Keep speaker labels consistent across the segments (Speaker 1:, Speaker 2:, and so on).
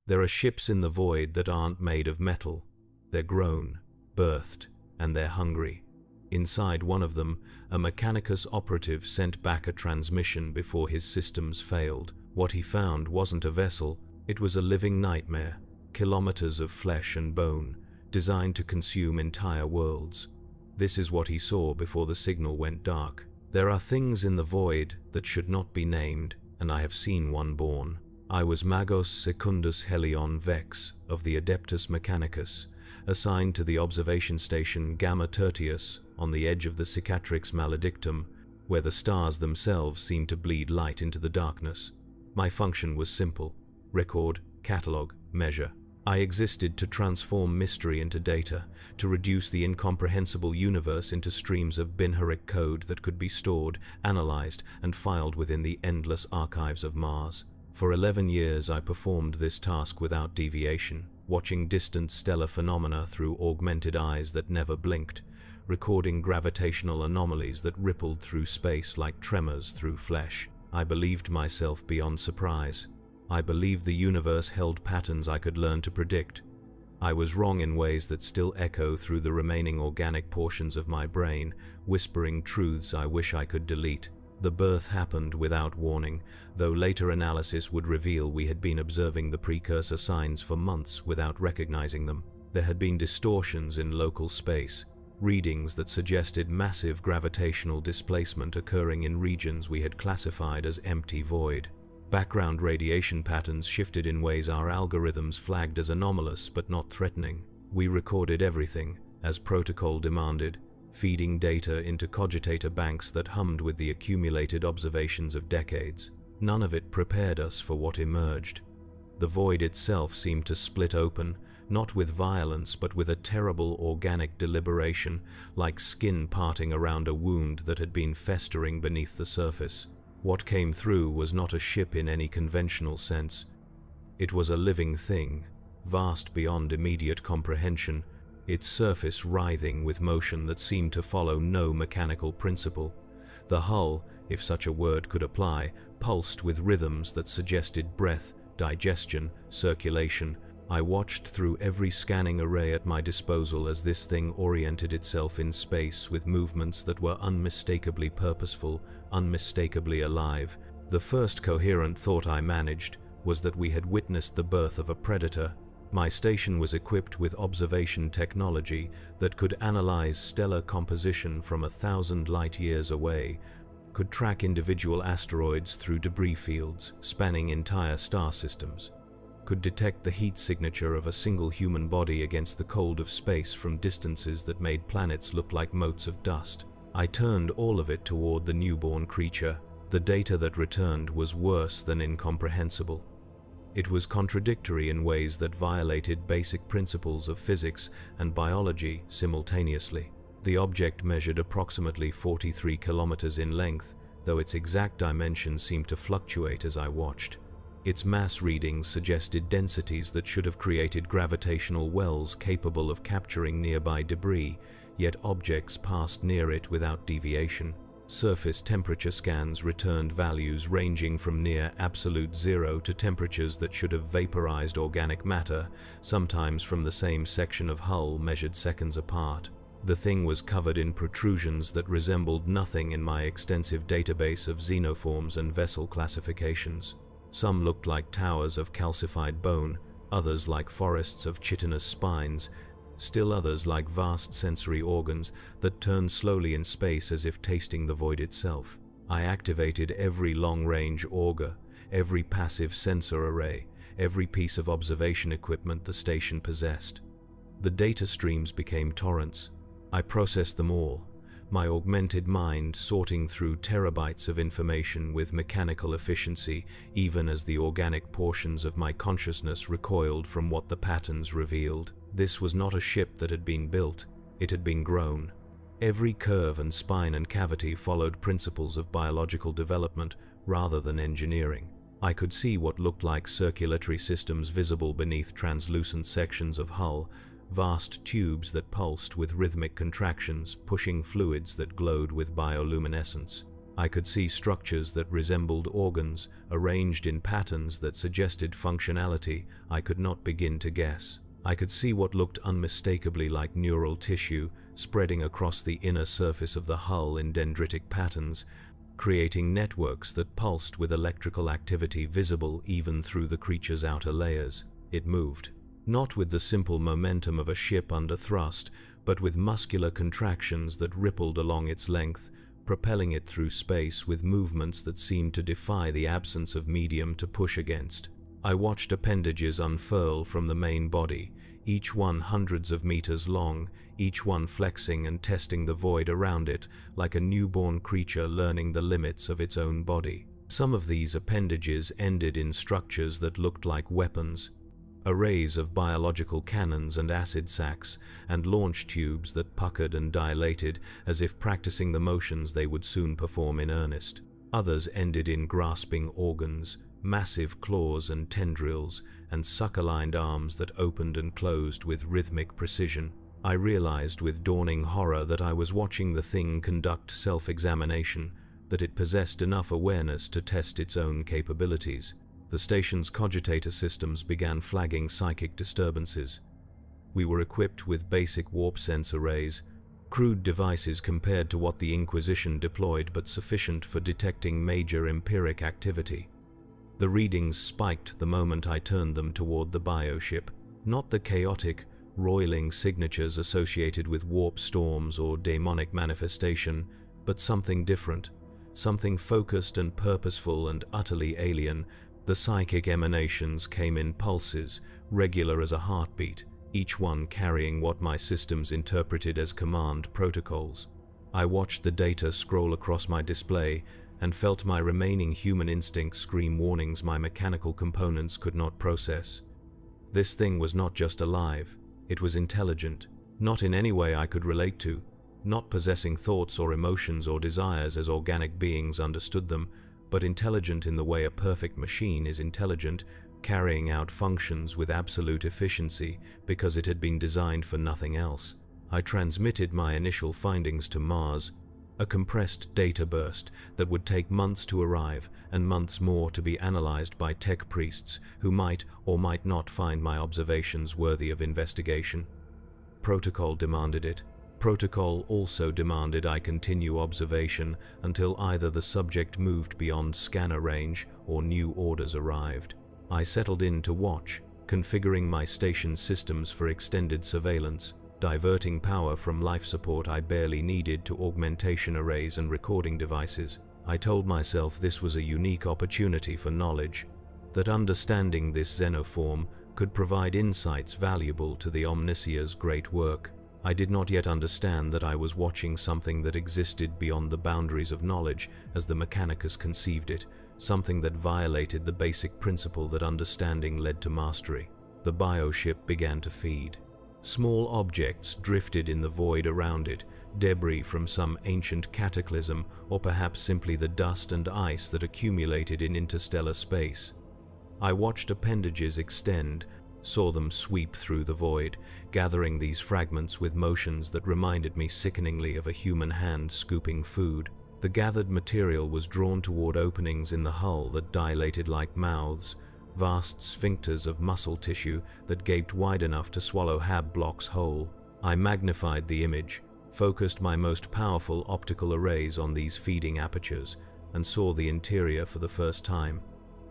Speaker 1: There are ships in the void that aren't made of metal. They're grown, birthed, and they're hungry. Inside one of them, a Mechanicus operative sent back a transmission before his systems failed. What he found wasn't a vessel, it was a living nightmare. Kilometers of flesh and bone, designed to consume entire worlds. This is what he saw before the signal went dark. There are things in the void that should not be named, and I have seen one born. I was Magos Secundus Helion Vex of the Adeptus Mechanicus, assigned to the observation station Gamma Tertius on the edge of the Cicatrix Maledictum, where the stars themselves seemed to bleed light into the darkness. My function was simple: record, catalogue, measure. I existed to transform mystery into data, to reduce the incomprehensible universe into streams of binaric code that could be stored, analyzed, and filed within the endless archives of Mars. For 11 years I performed this task without deviation, watching distant stellar phenomena through augmented eyes that never blinked, recording gravitational anomalies that rippled through space like tremors through flesh. I believed myself beyond surprise. I believed the universe held patterns I could learn to predict. I was wrong in ways that still echo through the remaining organic portions of my brain, whispering truths I wish I could delete. The birth happened without warning, though later analysis would reveal we had been observing the precursor signs for months without recognizing them. There had been distortions in local space, readings that suggested massive gravitational displacement occurring in regions we had classified as empty void. Background radiation patterns shifted in ways our algorithms flagged as anomalous but not threatening. We recorded everything, as protocol demanded, feeding data into cogitator banks that hummed with the accumulated observations of decades. None of it prepared us for what emerged. The void itself seemed to split open, not with violence but with a terrible organic deliberation, like skin parting around a wound that had been festering beneath the surface. What came through was not a ship in any conventional sense. It was a living thing, vast beyond immediate comprehension, its surface writhing with motion that seemed to follow no mechanical principle. The hull, if such a word could apply, pulsed with rhythms that suggested breath, digestion, circulation. I watched through every scanning array at my disposal as this thing oriented itself in space with movements that were unmistakably purposeful, unmistakably alive. The first coherent thought I managed was that we had witnessed the birth of a predator. My station was equipped with observation technology that could analyze stellar composition from 1,000 light-years away, could track individual asteroids through debris fields spanning entire star systems, could detect the heat signature of a single human body against the cold of space from distances that made planets look like motes of dust. I turned all of it toward the newborn creature. The data that returned was worse than incomprehensible. It was contradictory in ways that violated basic principles of physics and biology simultaneously. The object measured approximately 43 kilometers in length, though its exact dimensions seemed to fluctuate as I watched. Its mass readings suggested densities that should have created gravitational wells capable of capturing nearby debris, yet objects passed near it without deviation. Surface temperature scans returned values ranging from near absolute zero to temperatures that should have vaporized organic matter, sometimes from the same section of hull measured seconds apart. The thing was covered in protrusions that resembled nothing in my extensive database of xenoforms and vessel classifications. Some looked like towers of calcified bone, others like forests of chitinous spines, still others like vast sensory organs that turned slowly in space as if tasting the void itself. I activated every long-range auger, every passive sensor array, every piece of observation equipment the station possessed. The data streams became torrents. I processed them all, my augmented mind sorting through terabytes of information with mechanical efficiency, even as the organic portions of my consciousness recoiled from what the patterns revealed. This was not a ship that had been built, it had been grown. Every curve and spine and cavity followed principles of biological development rather than engineering. I could see what looked like circulatory systems visible beneath translucent sections of hull, vast tubes that pulsed with rhythmic contractions, pushing fluids that glowed with bioluminescence. I could see structures that resembled organs, arranged in patterns that suggested functionality I could not begin to guess. I could see what looked unmistakably like neural tissue spreading across the inner surface of the hull in dendritic patterns, creating networks that pulsed with electrical activity visible even through the creature's outer layers. It moved, not with the simple momentum of a ship under thrust, but with muscular contractions that rippled along its length, propelling it through space with movements that seemed to defy the absence of medium to push against. I watched appendages unfurl from the main body, each one hundreds of meters long, each one flexing and testing the void around it like a newborn creature learning the limits of its own body. Some of these appendages ended in structures that looked like weapons, arrays of biological cannons and acid sacs, and launch tubes that puckered and dilated as if practicing the motions they would soon perform in earnest. Others ended in grasping organs, massive claws and tendrils, and sucker-lined arms that opened and closed with rhythmic precision. I realized with dawning horror that I was watching the thing conduct self-examination, that it possessed enough awareness to test its own capabilities. The station's cogitator systems began flagging psychic disturbances. We were equipped with basic warp sense arrays, crude devices compared to what the Inquisition deployed, but sufficient for detecting major empiric activity. The readings spiked the moment I turned them toward the bioship, not the chaotic, roiling signatures associated with warp storms or demonic manifestation, but something different, something focused and purposeful and utterly alien. The psychic emanations came in pulses, regular as a heartbeat, each one carrying what my systems interpreted as command protocols. I watched the data scroll across my display and felt my remaining human instincts scream warnings my mechanical components could not process. This thing was not just alive, it was intelligent, not in any way I could relate to, not possessing thoughts or emotions or desires as organic beings understood them, but intelligent in the way a perfect machine is intelligent, carrying out functions with absolute efficiency because it had been designed for nothing else. I transmitted my initial findings to Mars, a compressed data burst that would take months to arrive and months more to be analyzed by tech priests who might or might not find my observations worthy of investigation. Protocol demanded it. Protocol also demanded I continue observation until either the subject moved beyond scanner range or new orders arrived. I settled in to watch, configuring my station systems for extended surveillance, diverting power from life support I barely needed to augmentation arrays and recording devices. I told myself this was a unique opportunity for knowledge, that understanding this xenoform could provide insights valuable to the Omnissiah's great work. I did not yet understand that I was watching something that existed beyond the boundaries of knowledge as the Mechanicus conceived it, something that violated the basic principle that understanding led to mastery. The bioship began to feed. Small objects drifted in the void around it, debris from some ancient cataclysm, or perhaps simply the dust and ice that accumulated in interstellar space. I watched appendages extend, saw them sweep through the void, gathering these fragments with motions that reminded me sickeningly of a human hand scooping food. The gathered material was drawn toward openings in the hull that dilated like mouths, vast sphincters of muscle tissue that gaped wide enough to swallow hab blocks whole. I magnified the image, focused my most powerful optical arrays on these feeding apertures, and saw the interior for the first time.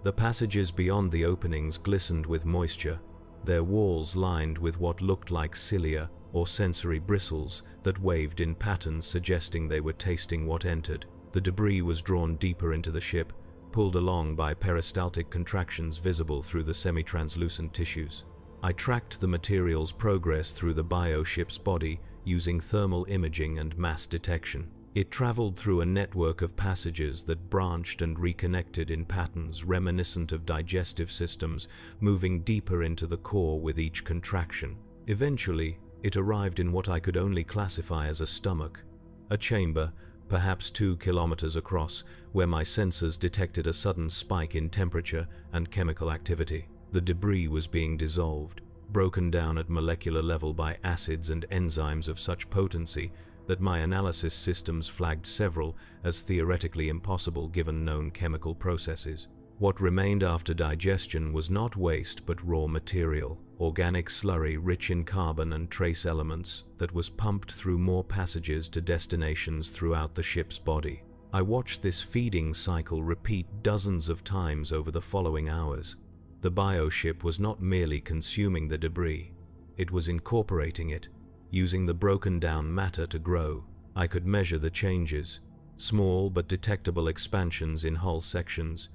Speaker 1: The passages beyond the openings glistened with moisture, their walls lined with what looked like cilia or sensory bristles that waved in patterns suggesting they were tasting what entered. The debris was drawn deeper into the ship, pulled along by peristaltic contractions visible through the semi-translucent tissues. I tracked the material's progress through the bioship's body using thermal imaging and mass detection. It traveled through a network of passages that branched and reconnected in patterns reminiscent of digestive systems, moving deeper into the core with each contraction. Eventually, it arrived in what I could only classify as a stomach, a chamber, perhaps 2 kilometers across, where my sensors detected a sudden spike in temperature and chemical activity. The debris was being dissolved, broken down at molecular level by acids and enzymes of such potency that my analysis systems flagged several as theoretically impossible given known chemical processes. What remained after digestion was not waste but raw material, organic slurry rich in carbon and trace elements that was pumped through more passages to destinations throughout the ship's body. I watched this feeding cycle repeat dozens of times over the following hours. The bioship was not merely consuming the debris, it was incorporating it, using the broken down matter to grow. I could measure the changes, small but detectable expansions in hull sections,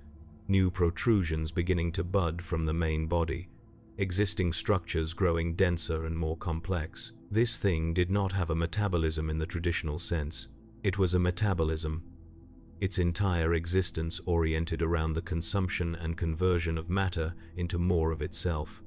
Speaker 1: new protrusions beginning to bud from the main body, existing structures growing denser and more complex. This thing did not have a metabolism in the traditional sense. It was a metabolism. Its entire existence oriented around the consumption and conversion of matter into more of itself.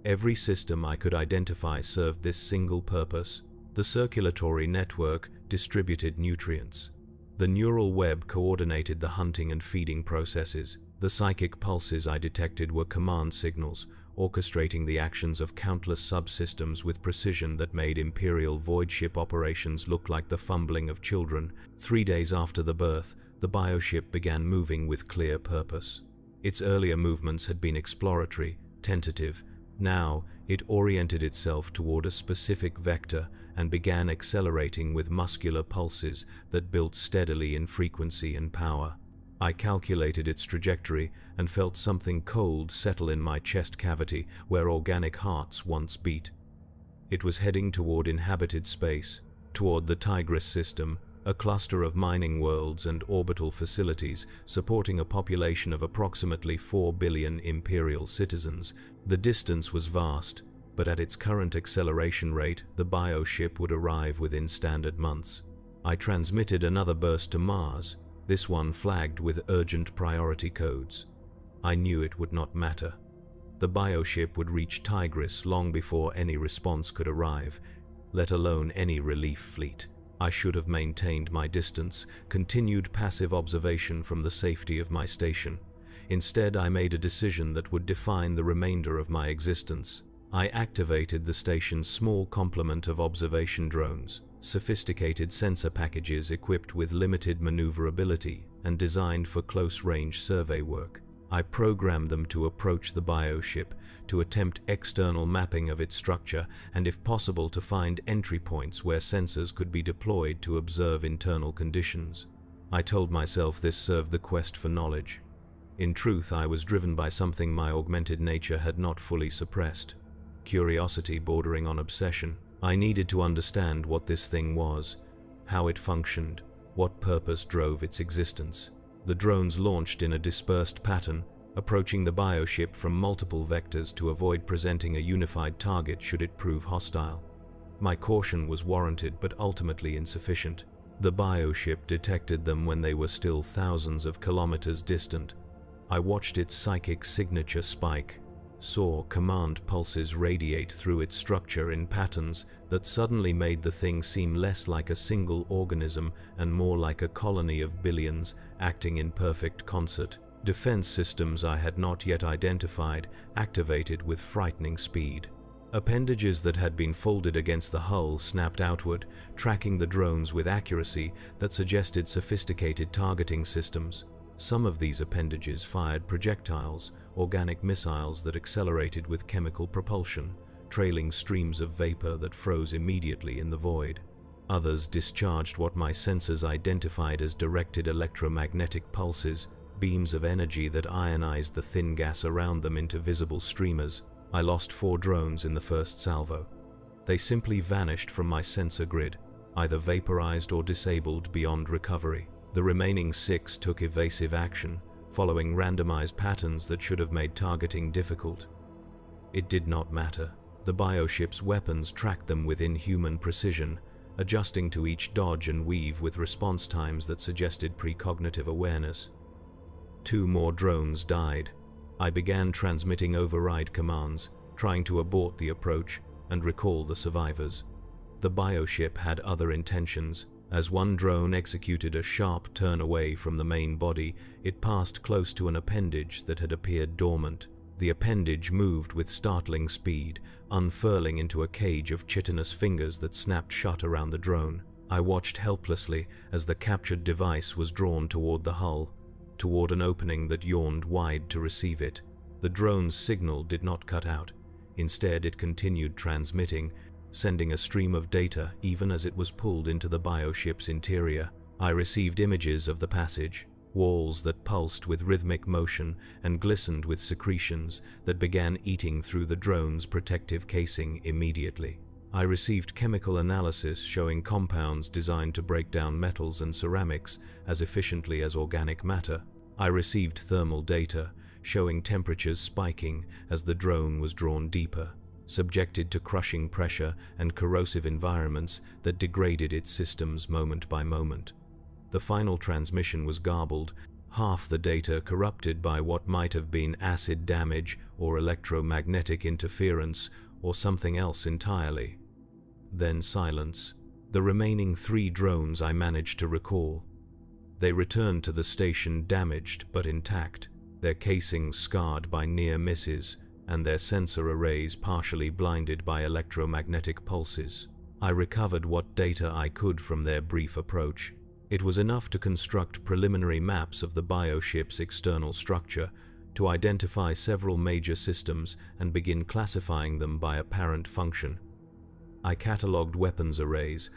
Speaker 1: Every system I could identify served this single purpose. The circulatory network distributed nutrients. The neural web coordinated the hunting and feeding processes. The psychic pulses I detected were command signals, orchestrating the actions of countless subsystems with precision that made Imperial void ship operations look like the fumbling of children. 3 days after the birth, the bioship began moving with clear purpose. Its earlier movements had been exploratory, tentative. Now, it oriented itself toward a specific vector and began accelerating with muscular pulses that built steadily in frequency and power. I calculated its trajectory and felt something cold settle in my chest cavity where organic hearts once beat. It was heading toward inhabited space, toward the Tigris system, a cluster of mining worlds and orbital facilities supporting a population of approximately 4 billion Imperial citizens. The distance was vast, but at its current acceleration rate, the bioship would arrive within standard months. I transmitted another burst to Mars, this one flagged with urgent priority codes. I knew it would not matter. The bioship would reach Tigris long before any response could arrive, let alone any relief fleet. I should have maintained my distance, continued passive observation from the safety of my station. Instead, I made a decision that would define the remainder of my existence. I activated the station's small complement of observation drones, sophisticated sensor packages equipped with limited maneuverability and designed for close-range survey work. I programmed them to approach the bioship, to attempt external mapping of its structure, and if possible to find entry points where sensors could be deployed to observe internal conditions. I told myself this served the quest for knowledge. In truth, I was driven by something my augmented nature had not fully suppressed. Curiosity bordering on obsession. I needed to understand what this thing was, how it functioned, what purpose drove its existence. The drones launched in a dispersed pattern, approaching the bioship from multiple vectors to avoid presenting a unified target should it prove hostile. My caution was warranted but ultimately insufficient. The bioship detected them when they were still thousands of kilometers distant. I watched its psychic signature spike, saw command pulses radiate through its structure in patterns that suddenly made the thing seem less like a single organism and more like a colony of billions acting in perfect concert. Defense systems I had not yet identified activated with frightening speed. Appendages that had been folded against the hull snapped outward, tracking the drones with accuracy that suggested sophisticated targeting systems. Some of these appendages fired projectiles, organic missiles that accelerated with chemical propulsion, trailing streams of vapor that froze immediately in the void. Others discharged what my sensors identified as directed electromagnetic pulses, beams of energy that ionized the thin gas around them into visible streamers. I lost 4 drones in the first salvo. They simply vanished from my sensor grid, either vaporized or disabled beyond recovery. The remaining 6 took evasive action, following randomized patterns that should have made targeting difficult. It did not matter. The bioship's weapons tracked them with inhuman precision, adjusting to each dodge and weave with response times that suggested precognitive awareness. 2 more drones died. I began transmitting override commands, trying to abort the approach and recall the survivors. The bioship had other intentions. As one drone executed a sharp turn away from the main body, it passed close to an appendage that had appeared dormant. The appendage moved with startling speed, unfurling into a cage of chitinous fingers that snapped shut around the drone. I watched helplessly as the captured device was drawn toward the hull, toward an opening that yawned wide to receive it. The drone's signal did not cut out. Instead, it continued transmitting, sending a stream of data even as it was pulled into the bioship's interior. I received images of the passage, walls that pulsed with rhythmic motion and glistened with secretions that began eating through the drone's protective casing immediately. I received chemical analysis showing compounds designed to break down metals and ceramics as efficiently as organic matter. I received thermal data showing temperatures spiking as the drone was drawn deeper, subjected to crushing pressure and corrosive environments that degraded its systems moment by moment. The final transmission was garbled, half the data corrupted by what might have been acid damage or electromagnetic interference or something else entirely. Then silence. The remaining 3 drones I managed to recall. They returned to the station damaged but intact, their casings scarred by near misses and their sensor arrays partially blinded by electromagnetic pulses. I recovered what data I could from their brief approach. It was enough to construct preliminary maps of the bioship's external structure, to identify several major systems and begin classifying them by apparent function. I catalogued weapons arrays,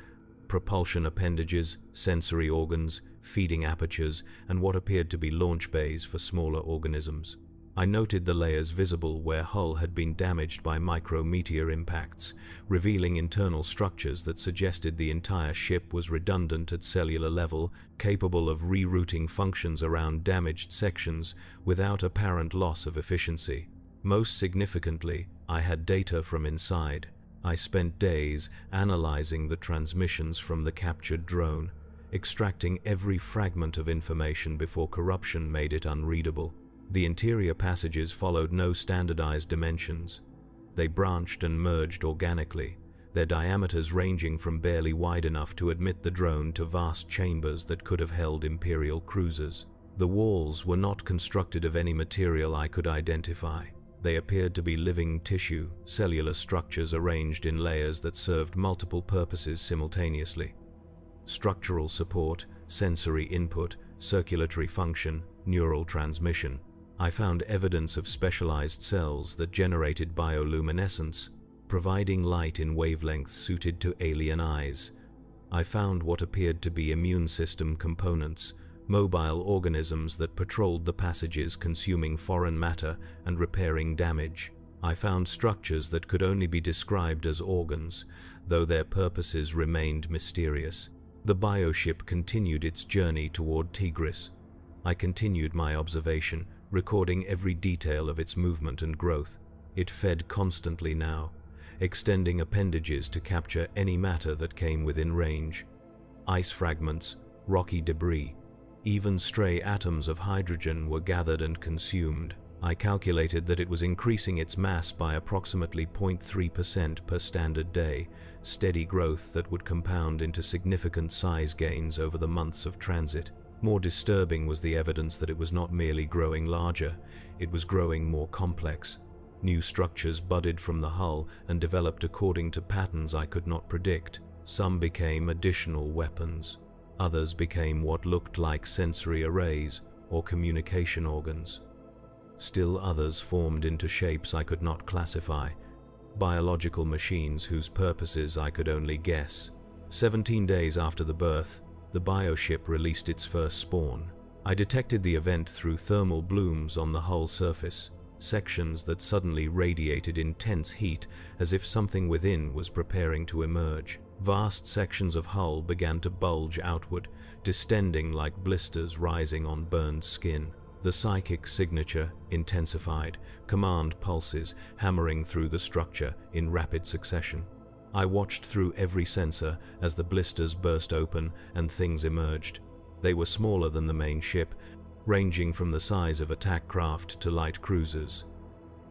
Speaker 1: propulsion appendages, sensory organs, feeding apertures, and what appeared to be launch bays for smaller organisms. I noted the layers visible where hull had been damaged by micrometeor impacts, revealing internal structures that suggested the entire ship was redundant at cellular level, capable of rerouting functions around damaged sections without apparent loss of efficiency. Most significantly, I had data from inside. I spent days analyzing the transmissions from the captured drone, extracting every fragment of information before corruption made it unreadable. The interior passages followed no standardized dimensions. They branched and merged organically, their diameters ranging from barely wide enough to admit the drone to vast chambers that could have held Imperial cruisers. The walls were not constructed of any material I could identify. They appeared to be living tissue, cellular structures arranged in layers that served multiple purposes simultaneously. Structural support, sensory input, circulatory function, neural transmission. I found evidence of specialized cells that generated bioluminescence, providing light in wavelengths suited to alien eyes. I found what appeared to be immune system components, mobile organisms that patrolled the passages consuming foreign matter and repairing damage. I found structures that could only be described as organs, though their purposes remained mysterious. The bioship continued its journey toward Tigris. I continued my observation, recording every detail of its movement and growth. It fed constantly now, extending appendages to capture any matter that came within range. Ice fragments, rocky debris, even stray atoms of hydrogen were gathered and consumed. I calculated that it was increasing its mass by approximately 0.3% per standard day, steady growth that would compound into significant size gains over the months of transit. More disturbing was the evidence that it was not merely growing larger, it was growing more complex. New structures budded from the hull and developed according to patterns I could not predict. Some became additional weapons. Others became what looked like sensory arrays or communication organs. Still others formed into shapes I could not classify, biological machines whose purposes I could only guess. 17 days after the birth, the bioship released its first spawn. I detected the event through thermal blooms on the hull surface, sections that suddenly radiated intense heat as if something within was preparing to emerge. Vast sections of hull began to bulge outward, distending like blisters rising on burned skin. The psychic signature intensified, command pulses hammering through the structure in rapid succession. I watched through every sensor as the blisters burst open and things emerged. They were smaller than the main ship, ranging from the size of attack craft to light cruisers.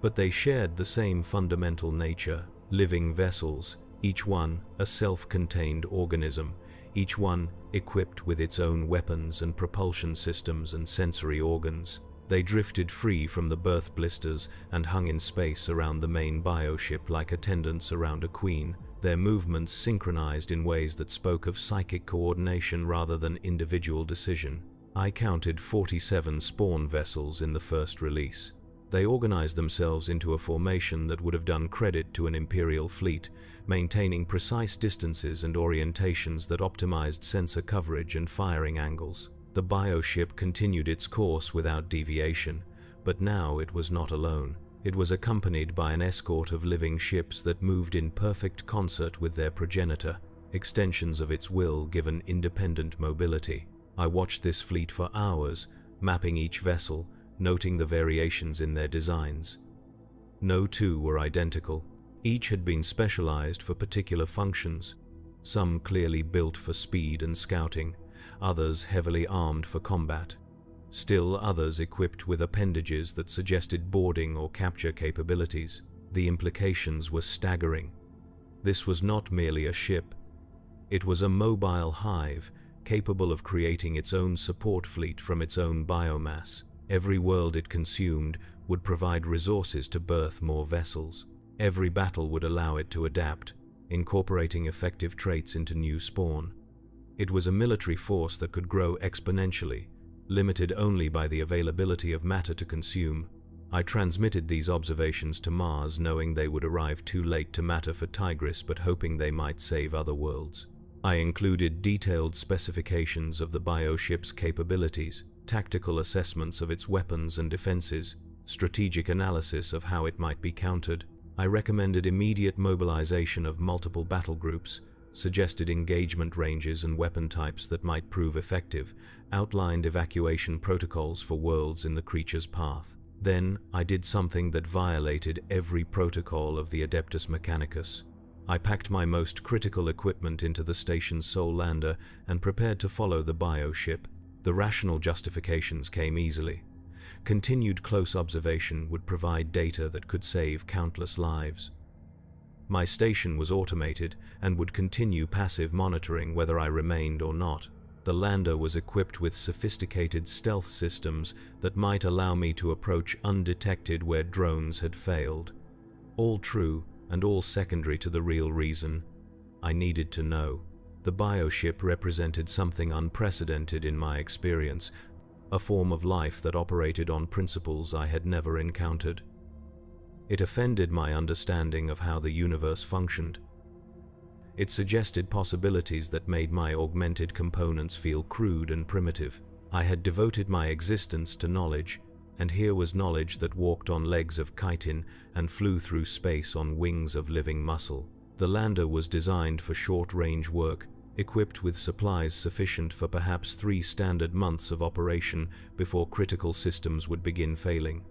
Speaker 1: But they shared the same fundamental nature, living vessels, each one a self-contained organism, each one equipped with its own weapons and propulsion systems and sensory organs. They drifted free from the birth blisters and hung in space around the main bioship like attendants around a queen, their movements synchronized in ways that spoke of psychic coordination rather than individual decision. I counted 47 spawn vessels in the first release. They organized themselves into a formation that would have done credit to an Imperial fleet, maintaining precise distances and orientations that optimized sensor coverage and firing angles. The bioship continued its course without deviation, but now it was not alone. It was accompanied by an escort of living ships that moved in perfect concert with their progenitor, extensions of its will given independent mobility. I watched this fleet for hours, mapping each vessel, noting the variations in their designs. No two were identical. Each had been specialized for particular functions, some clearly built for speed and scouting, others heavily armed for combat. Still others equipped with appendages that suggested boarding or capture capabilities. The implications were staggering. This was not merely a ship. It was a mobile hive, capable of creating its own support fleet from its own biomass. Every world it consumed would provide resources to birth more vessels. Every battle would allow it to adapt, incorporating effective traits into new spawn. It was a military force that could grow exponentially, limited only by the availability of matter to consume. I transmitted these observations to Mars, knowing they would arrive too late to matter for Tigris, but hoping they might save other worlds. I included detailed specifications of the bioship's capabilities, tactical assessments of its weapons and defenses, strategic analysis of how it might be countered. I recommended immediate mobilization of multiple battle groups, suggested engagement ranges and weapon types that might prove effective, outlined evacuation protocols for worlds in the creature's path. Then I did something that violated every protocol of the Adeptus Mechanicus. I packed my most critical equipment into the station's sole lander and prepared to follow the bioship. The rational justifications came easily. Continued close observation would provide data that could save countless lives. My station was automated and would continue passive monitoring whether I remained or not. The lander was equipped with sophisticated stealth systems that might allow me to approach undetected where drones had failed. All true and all secondary to the real reason I needed to know. The bioship represented something unprecedented in my experience, a form of life that operated on principles I had never encountered. It offended my understanding of how the universe functioned. It suggested possibilities that made my augmented components feel crude and primitive. I had devoted my existence to knowledge, and here was knowledge that walked on legs of chitin and flew through space on wings of living muscle. The lander was designed for short-range work, equipped with supplies sufficient for perhaps 3 standard months of operation before critical systems would begin failing.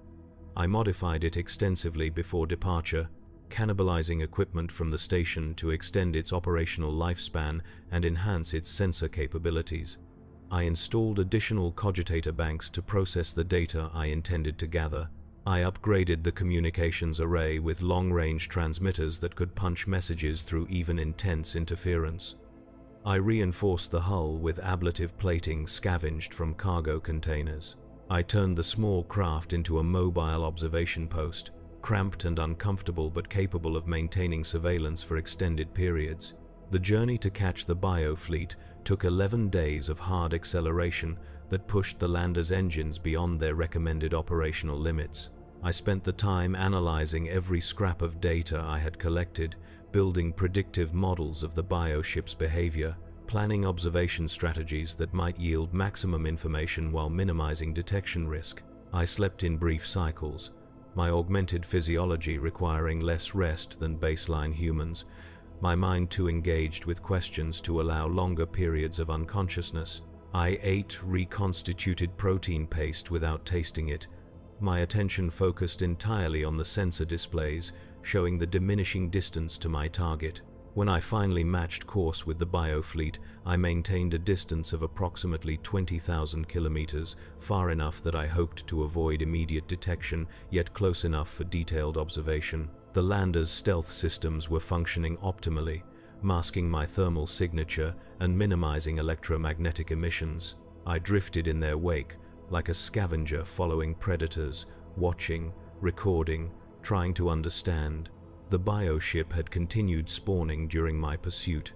Speaker 1: I modified it extensively before departure, cannibalizing equipment from the station to extend its operational lifespan and enhance its sensor capabilities. I installed additional cogitator banks to process the data I intended to gather. I upgraded the communications array with long-range transmitters that could punch messages through even intense interference. I reinforced the hull with ablative plating scavenged from cargo containers. I turned the small craft into a mobile observation post, cramped and uncomfortable but capable of maintaining surveillance for extended periods. The journey to catch the biofleet took 11 days of hard acceleration that pushed the lander's engines beyond their recommended operational limits. I spent the time analyzing every scrap of data I had collected, building predictive models of the bioship's behavior, planning observation strategies that might yield maximum information while minimizing detection risk. I slept in brief cycles, my augmented physiology requiring less rest than baseline humans, my mind too engaged with questions to allow longer periods of unconsciousness. I ate reconstituted protein paste without tasting it, my attention focused entirely on the sensor displays, showing the diminishing distance to my target. When I finally matched course with the biofleet, I maintained a distance of approximately 20,000 kilometers, far enough that I hoped to avoid immediate detection, yet close enough for detailed observation. The lander's stealth systems were functioning optimally, masking my thermal signature and minimizing electromagnetic emissions. I drifted in their wake, like a scavenger following predators, watching, recording, trying to understand. The bioship had continued spawning during my pursuit.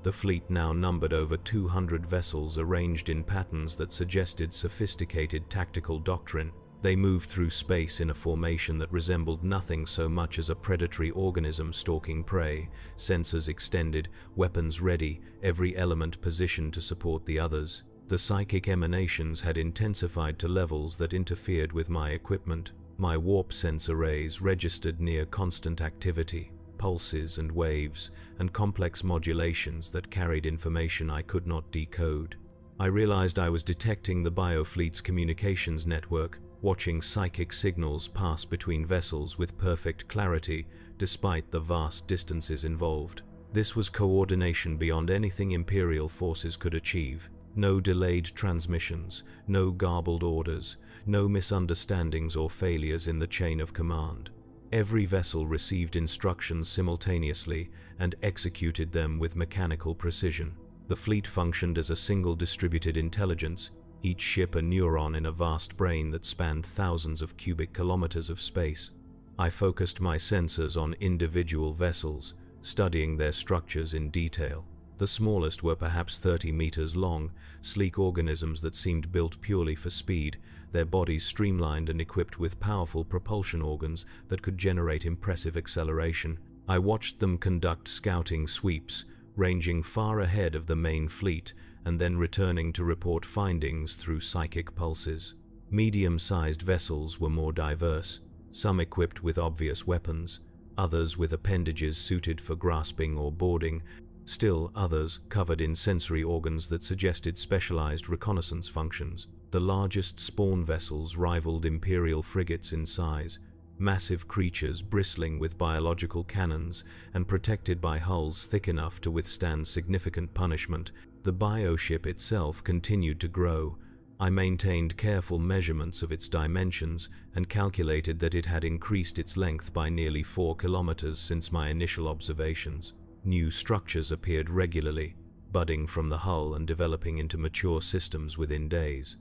Speaker 1: The fleet now numbered over 200 vessels arranged in patterns that suggested sophisticated tactical doctrine. They moved through space in a formation that resembled nothing so much as a predatory organism stalking prey, sensors extended, weapons ready, every element positioned to support the others. The psychic emanations had intensified to levels that interfered with my equipment. My warp sense arrays registered near constant activity, pulses and waves, and complex modulations that carried information I could not decode. I realized I was detecting the biofleet's communications network, watching psychic signals pass between vessels with perfect clarity, despite the vast distances involved. This was coordination beyond anything Imperial forces could achieve. No delayed transmissions, no garbled orders, no misunderstandings or failures in the chain of command. Every vessel received instructions simultaneously and executed them with mechanical precision. The fleet functioned as a single distributed intelligence, each ship a neuron in a vast brain that spanned thousands of cubic kilometers of space. I focused my sensors on individual vessels, studying their structures in detail. The smallest were perhaps 30 meters long, sleek organisms that seemed built purely for speed, their bodies streamlined and equipped with powerful propulsion organs that could generate impressive acceleration. I watched them conduct scouting sweeps, ranging far ahead of the main fleet, and then returning to report findings through psychic pulses. Medium-sized vessels were more diverse, some equipped with obvious weapons, others with appendages suited for grasping or boarding, still others covered in sensory organs that suggested specialized reconnaissance functions. The largest spawn vessels rivaled Imperial frigates in size, massive creatures bristling with biological cannons and protected by hulls thick enough to withstand significant punishment. The bioship itself continued to grow. I maintained careful measurements of its dimensions and calculated that it had increased its length by nearly 4 kilometers since my initial observations. New structures appeared regularly, budding from the hull and developing into mature systems within days.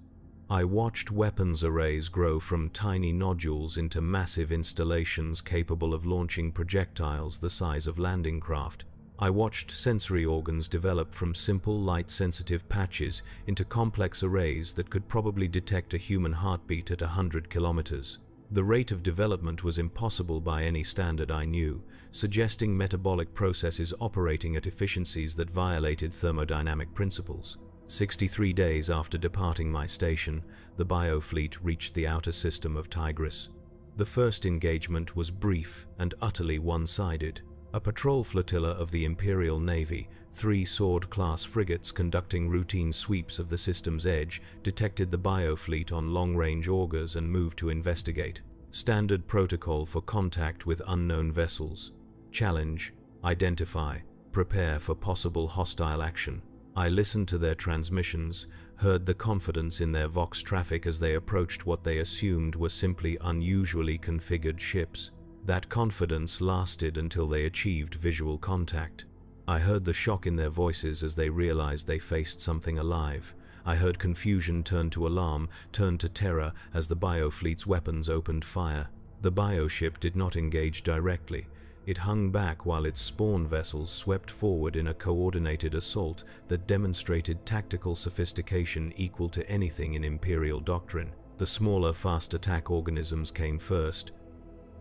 Speaker 1: I watched weapons arrays grow from tiny nodules into massive installations capable of launching projectiles the size of landing craft. I watched sensory organs develop from simple light-sensitive patches into complex arrays that could probably detect a human heartbeat at 100 kilometers. The rate of development was impossible by any standard I knew, suggesting metabolic processes operating at efficiencies that violated thermodynamic principles. 63 days after departing my station, the biofleet reached the outer system of Tigris. The first engagement was brief and utterly one-sided. A patrol flotilla of the Imperial Navy, 3 Sword-class frigates conducting routine sweeps of the system's edge, detected the biofleet on long-range augers and moved to investigate. Standard protocol for contact with unknown vessels. Challenge, identify, prepare for possible hostile action. I listened to their transmissions, heard the confidence in their Vox traffic as they approached what they assumed were simply unusually configured ships. That confidence lasted until they achieved visual contact. I heard the shock in their voices as they realized they faced something alive. I heard confusion turn to alarm, turn to terror as the biofleet's weapons opened fire. The bioship did not engage directly. It hung back while its spawn vessels swept forward in a coordinated assault that demonstrated tactical sophistication equal to anything in Imperial doctrine. The smaller, fast attack organisms came first,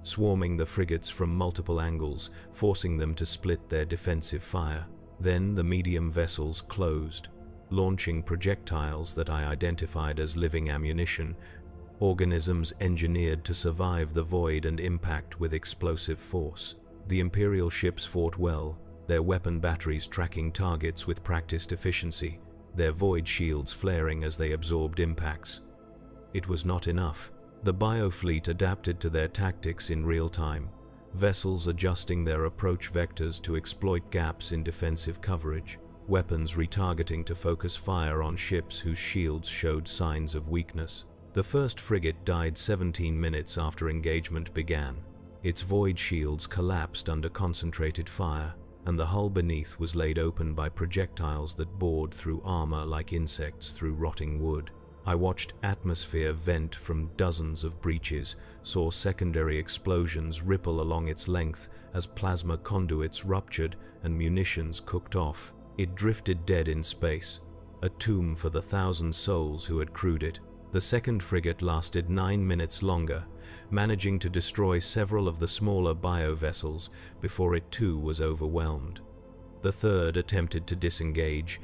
Speaker 1: swarming the frigates from multiple angles, forcing them to split their defensive fire. Then the medium vessels closed, launching projectiles that I identified as living ammunition, organisms engineered to survive the void and impact with explosive force. The Imperial ships fought well, their weapon batteries tracking targets with practiced efficiency, their void shields flaring as they absorbed impacts. It was not enough. The biofleet adapted to their tactics in real time, vessels adjusting their approach vectors to exploit gaps in defensive coverage, weapons retargeting to focus fire on ships whose shields showed signs of weakness. The first frigate died 17 minutes after engagement began. Its void shields collapsed under concentrated fire, and the hull beneath was laid open by projectiles that bored through armor like insects through rotting wood. I watched atmosphere vent from dozens of breaches, saw secondary explosions ripple along its length as plasma conduits ruptured and munitions cooked off. It drifted dead in space, a tomb for the 1,000 souls who had crewed it. The second frigate lasted 9 minutes longer, managing to destroy several of the smaller bio-vessels before it too was overwhelmed. The third attempted to disengage,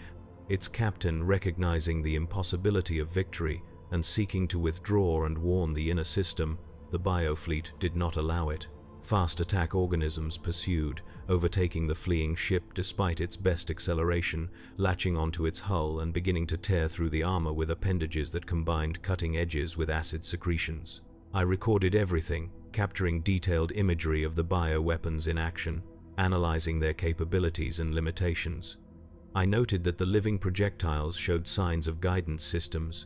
Speaker 1: its captain recognizing the impossibility of victory and seeking to withdraw and warn the inner system. The biofleet did not allow it. Fast attack organisms pursued, overtaking the fleeing ship despite its best acceleration, latching onto its hull and beginning to tear through the armor with appendages that combined cutting edges with acid secretions. I recorded everything, capturing detailed imagery of the bioweapons in action, analyzing their capabilities and limitations. I noted that the living projectiles showed signs of guidance systems,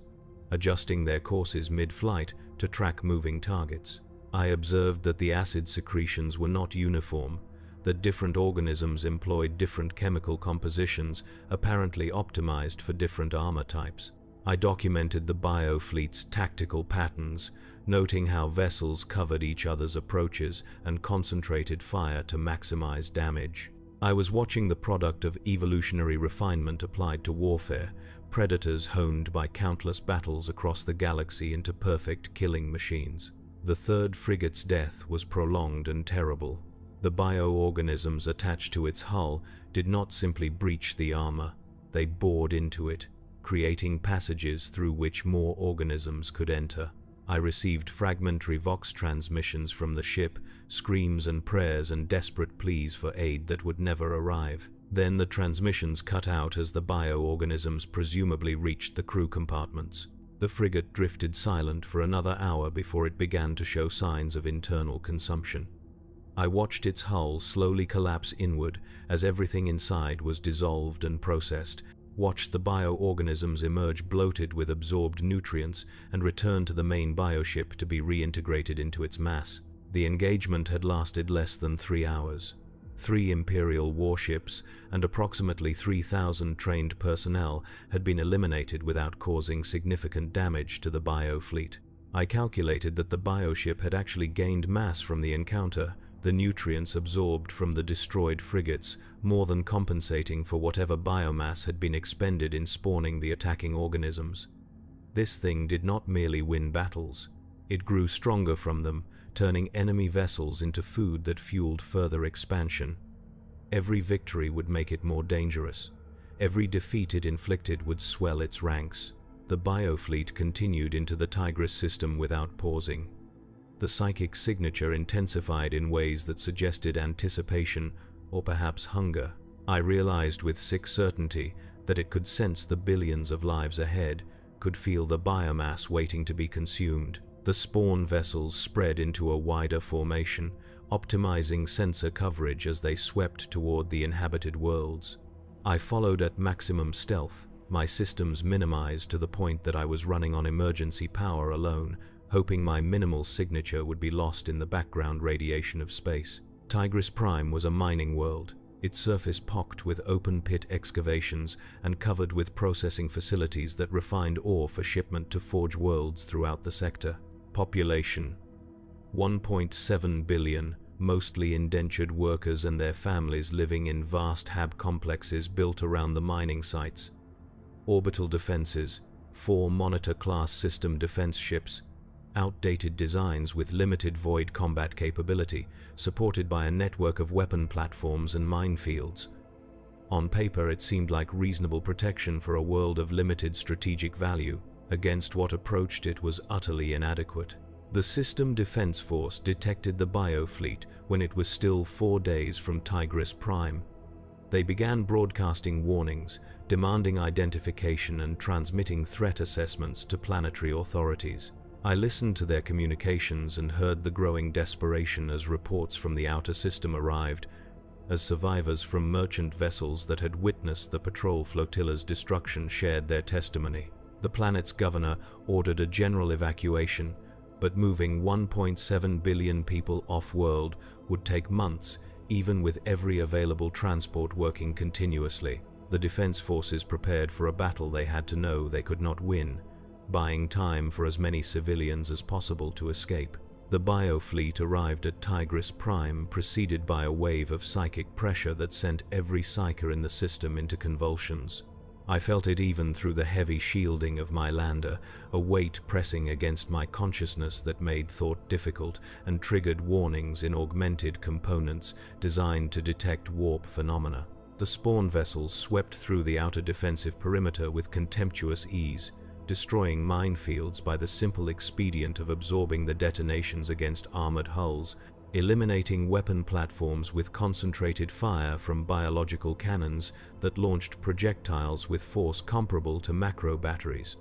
Speaker 1: adjusting their courses mid-flight to track moving targets. I observed that the acid secretions were not uniform, that different organisms employed different chemical compositions, apparently optimized for different armor types. I documented the biofleet's tactical patterns, noting how vessels covered each other's approaches and concentrated fire to maximize damage. I was watching the product of evolutionary refinement applied to warfare, predators honed by countless battles across the galaxy into perfect killing machines. The third frigate's death was prolonged and terrible. The bioorganisms attached to its hull did not simply breach the armor, they bored into it, creating passages through which more organisms could enter. I received fragmentary Vox transmissions from the ship, screams and prayers and desperate pleas for aid that would never arrive. Then the transmissions cut out as the bioorganisms presumably reached the crew compartments. The frigate drifted silent for another hour before it began to show signs of internal consumption. I watched its hull slowly collapse inward as everything inside was dissolved and processed, watched the bioorganisms emerge bloated with absorbed nutrients and return to the main bioship to be reintegrated into its mass. The engagement had lasted less than 3 hours. 3 Imperial warships and approximately 3,000 trained personnel had been eliminated without causing significant damage to the biofleet. I calculated that the bioship had actually gained mass from the encounter, the nutrients absorbed from the destroyed frigates more than compensating for whatever biomass had been expended in spawning the attacking organisms. This thing did not merely win battles. It grew stronger from them, turning enemy vessels into food that fueled further expansion. Every victory would make it more dangerous. Every defeat it inflicted would swell its ranks. The biofleet continued into the Tigris system without pausing. The psychic signature intensified in ways that suggested anticipation or perhaps hunger. I realized with sick certainty that it could sense the billions of lives ahead, could feel the biomass waiting to be consumed. The spawn vessels spread into a wider formation, optimizing sensor coverage as they swept toward the inhabited worlds. I followed at maximum stealth, my systems minimized to the point that I was running on emergency power alone, hoping my minimal signature would be lost in the background radiation of space. Tigris Prime was a mining world, its surface pocked with open-pit excavations and covered with processing facilities that refined ore for shipment to Forge worlds throughout the sector. Population: 1.7 billion, mostly indentured workers and their families living in vast hab complexes built around the mining sites. Orbital defenses: 4 Monitor-class system defense ships, outdated designs with limited void combat capability, supported by a network of weapon platforms and minefields. On paper, it seemed like reasonable protection for a world of limited strategic value. Against what approached it was utterly inadequate. The System Defense Force detected the biofleet when it was still 4 days from Tigris Prime. They began broadcasting warnings, demanding identification and transmitting threat assessments to planetary authorities. I listened to their communications and heard the growing desperation as reports from the outer system arrived, as survivors from merchant vessels that had witnessed the patrol flotilla's destruction shared their testimony. The planet's governor ordered a general evacuation, but moving 1.7 billion people off-world would take months, even with every available transport working continuously. The defense forces prepared for a battle they had to know they could not win, buying time for as many civilians as possible to escape. The biofleet arrived at Tigris Prime, preceded by a wave of psychic pressure that sent every psyker in the system into convulsions. I felt it even through the heavy shielding of my lander, a weight pressing against my consciousness that made thought difficult and triggered warnings in augmented components designed to detect warp phenomena. The spawn vessels swept through the outer defensive perimeter with contemptuous ease, destroying minefields by the simple expedient of absorbing the detonations against armored hulls, eliminating weapon platforms with concentrated fire from biological cannons that launched projectiles with force comparable to macro batteries.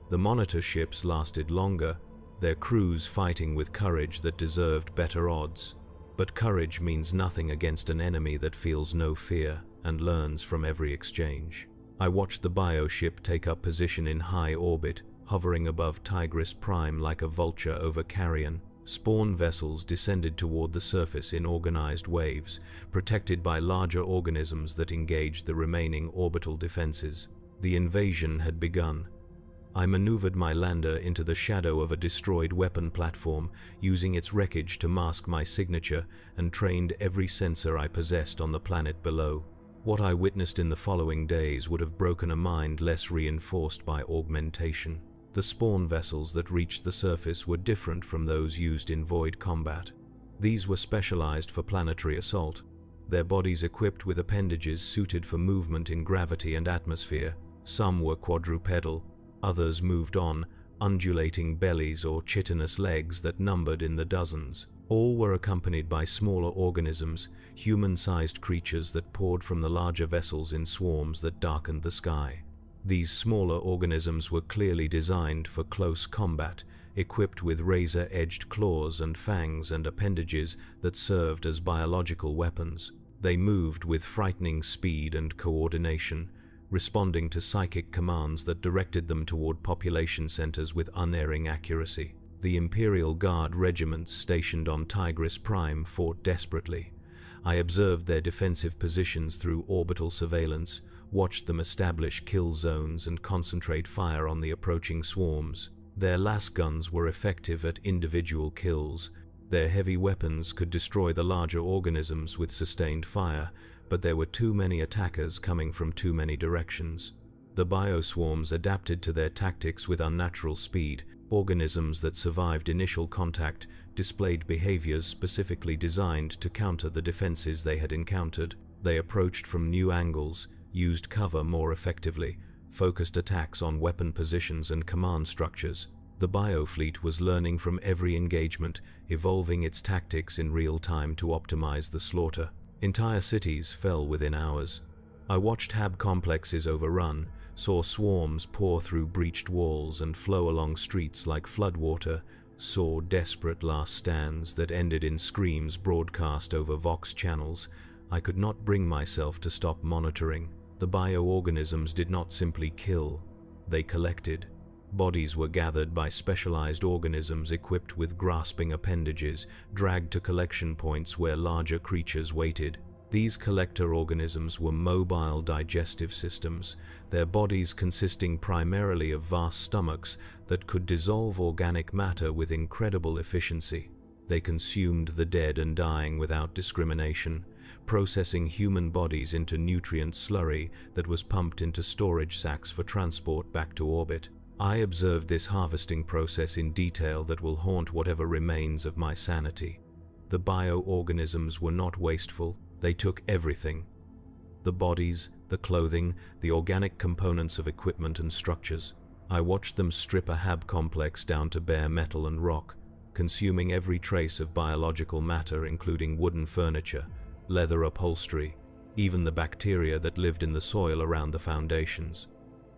Speaker 1: The monitor ships lasted longer, their crews fighting with courage that deserved better odds. But courage means nothing against an enemy that feels no fear and learns from every exchange. I watched the bioship take up position in high orbit, hovering above Tigris Prime like a vulture over carrion. Spawn vessels descended toward the surface in organized waves, protected by larger organisms that engaged the remaining orbital defenses. The invasion had begun. I maneuvered my lander into the shadow of a destroyed weapon platform, using its wreckage to mask my signature, and trained every sensor I possessed on the planet below. What I witnessed in the following days would have broken a mind less reinforced by augmentation. The spawn vessels that reached the surface were different from those used in void combat. These were specialized for planetary assault, their bodies equipped with appendages suited for movement in gravity and atmosphere. Some were quadrupedal, others moved on, undulating bellies or chitinous legs that numbered in the dozens. All were accompanied by smaller organisms, human-sized creatures that poured from the larger vessels in swarms that darkened the sky. These smaller organisms were clearly designed for close combat, equipped with razor-edged claws and fangs and appendages that served as biological weapons. They moved with frightening speed and coordination, responding to psychic commands that directed them toward population centers with unerring accuracy. The Imperial Guard regiments stationed on Tigris Prime fought desperately. I observed their defensive positions through orbital surveillance, watched them establish kill zones and concentrate fire on the approaching swarms. Their las guns were effective at individual kills. Their heavy weapons could destroy the larger organisms with sustained fire, but there were too many attackers coming from too many directions. The bioswarms adapted to their tactics with unnatural speed. Organisms that survived initial contact displayed behaviors specifically designed to counter the defenses they had encountered. They approached from new angles, used cover more effectively, focused attacks on weapon positions and command structures. The biofleet was learning from every engagement, evolving its tactics in real time to optimize the slaughter. Entire cities fell within hours. I watched hab complexes overrun, saw swarms pour through breached walls and flow along streets like floodwater, saw desperate last stands that ended in screams broadcast over Vox channels. I could not bring myself to stop monitoring. The bioorganisms did not simply kill, they collected. Bodies were gathered by specialized organisms equipped with grasping appendages, dragged to collection points where larger creatures waited. These collector organisms were mobile digestive systems, their bodies consisting primarily of vast stomachs that could dissolve organic matter with incredible efficiency. They consumed the dead and dying without discrimination, processing human bodies into nutrient slurry that was pumped into storage sacks for transport back to orbit. I observed this harvesting process in detail that will haunt whatever remains of my sanity. The bioorganisms were not wasteful, they took everything. The bodies, the clothing, the organic components of equipment and structures. I watched them strip a hab complex down to bare metal and rock, consuming every trace of biological matter including wooden furniture, leather upholstery, even the bacteria that lived in the soil around the foundations.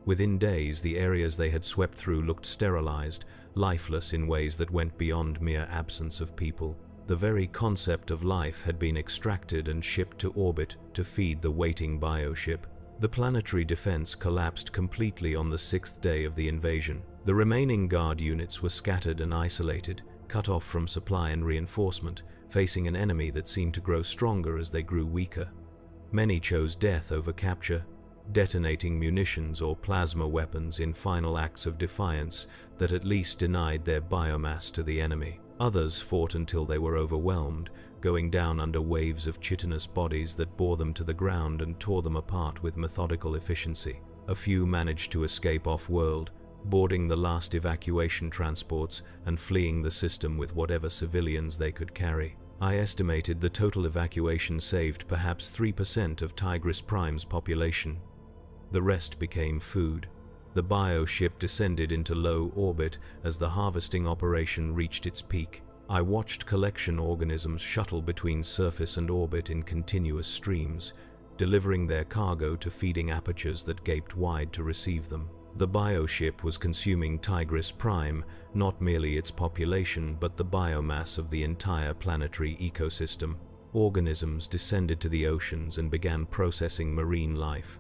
Speaker 1: Within days, the areas they had swept through looked sterilized, lifeless in ways that went beyond mere absence of people. The very concept of life had been extracted and shipped to orbit to feed the waiting bioship. The planetary defense collapsed completely on the 6th day of the invasion. The remaining guard units were scattered and isolated, cut off from supply and reinforcement, facing an enemy that seemed to grow stronger as they grew weaker. Many chose death over capture. detonating munitions or plasma weapons in final acts of defiance that at least denied their biomass to the enemy. Others fought until they were overwhelmed, going down under waves of chitinous bodies that bore them to the ground and tore them apart with methodical efficiency. A few managed to escape off-world, boarding the last evacuation transports and fleeing the system with whatever civilians they could carry. I estimated the total evacuation saved perhaps 3% of Tigris Prime's population. The rest became food. The bioship descended into low orbit as the harvesting operation reached its peak. I watched collection organisms shuttle between surface and orbit in continuous streams, delivering their cargo to feeding apertures that gaped wide to receive them. The bioship was consuming Tigris Prime, not merely its population but the biomass of the entire planetary ecosystem. Organisms descended to the oceans and began processing marine life.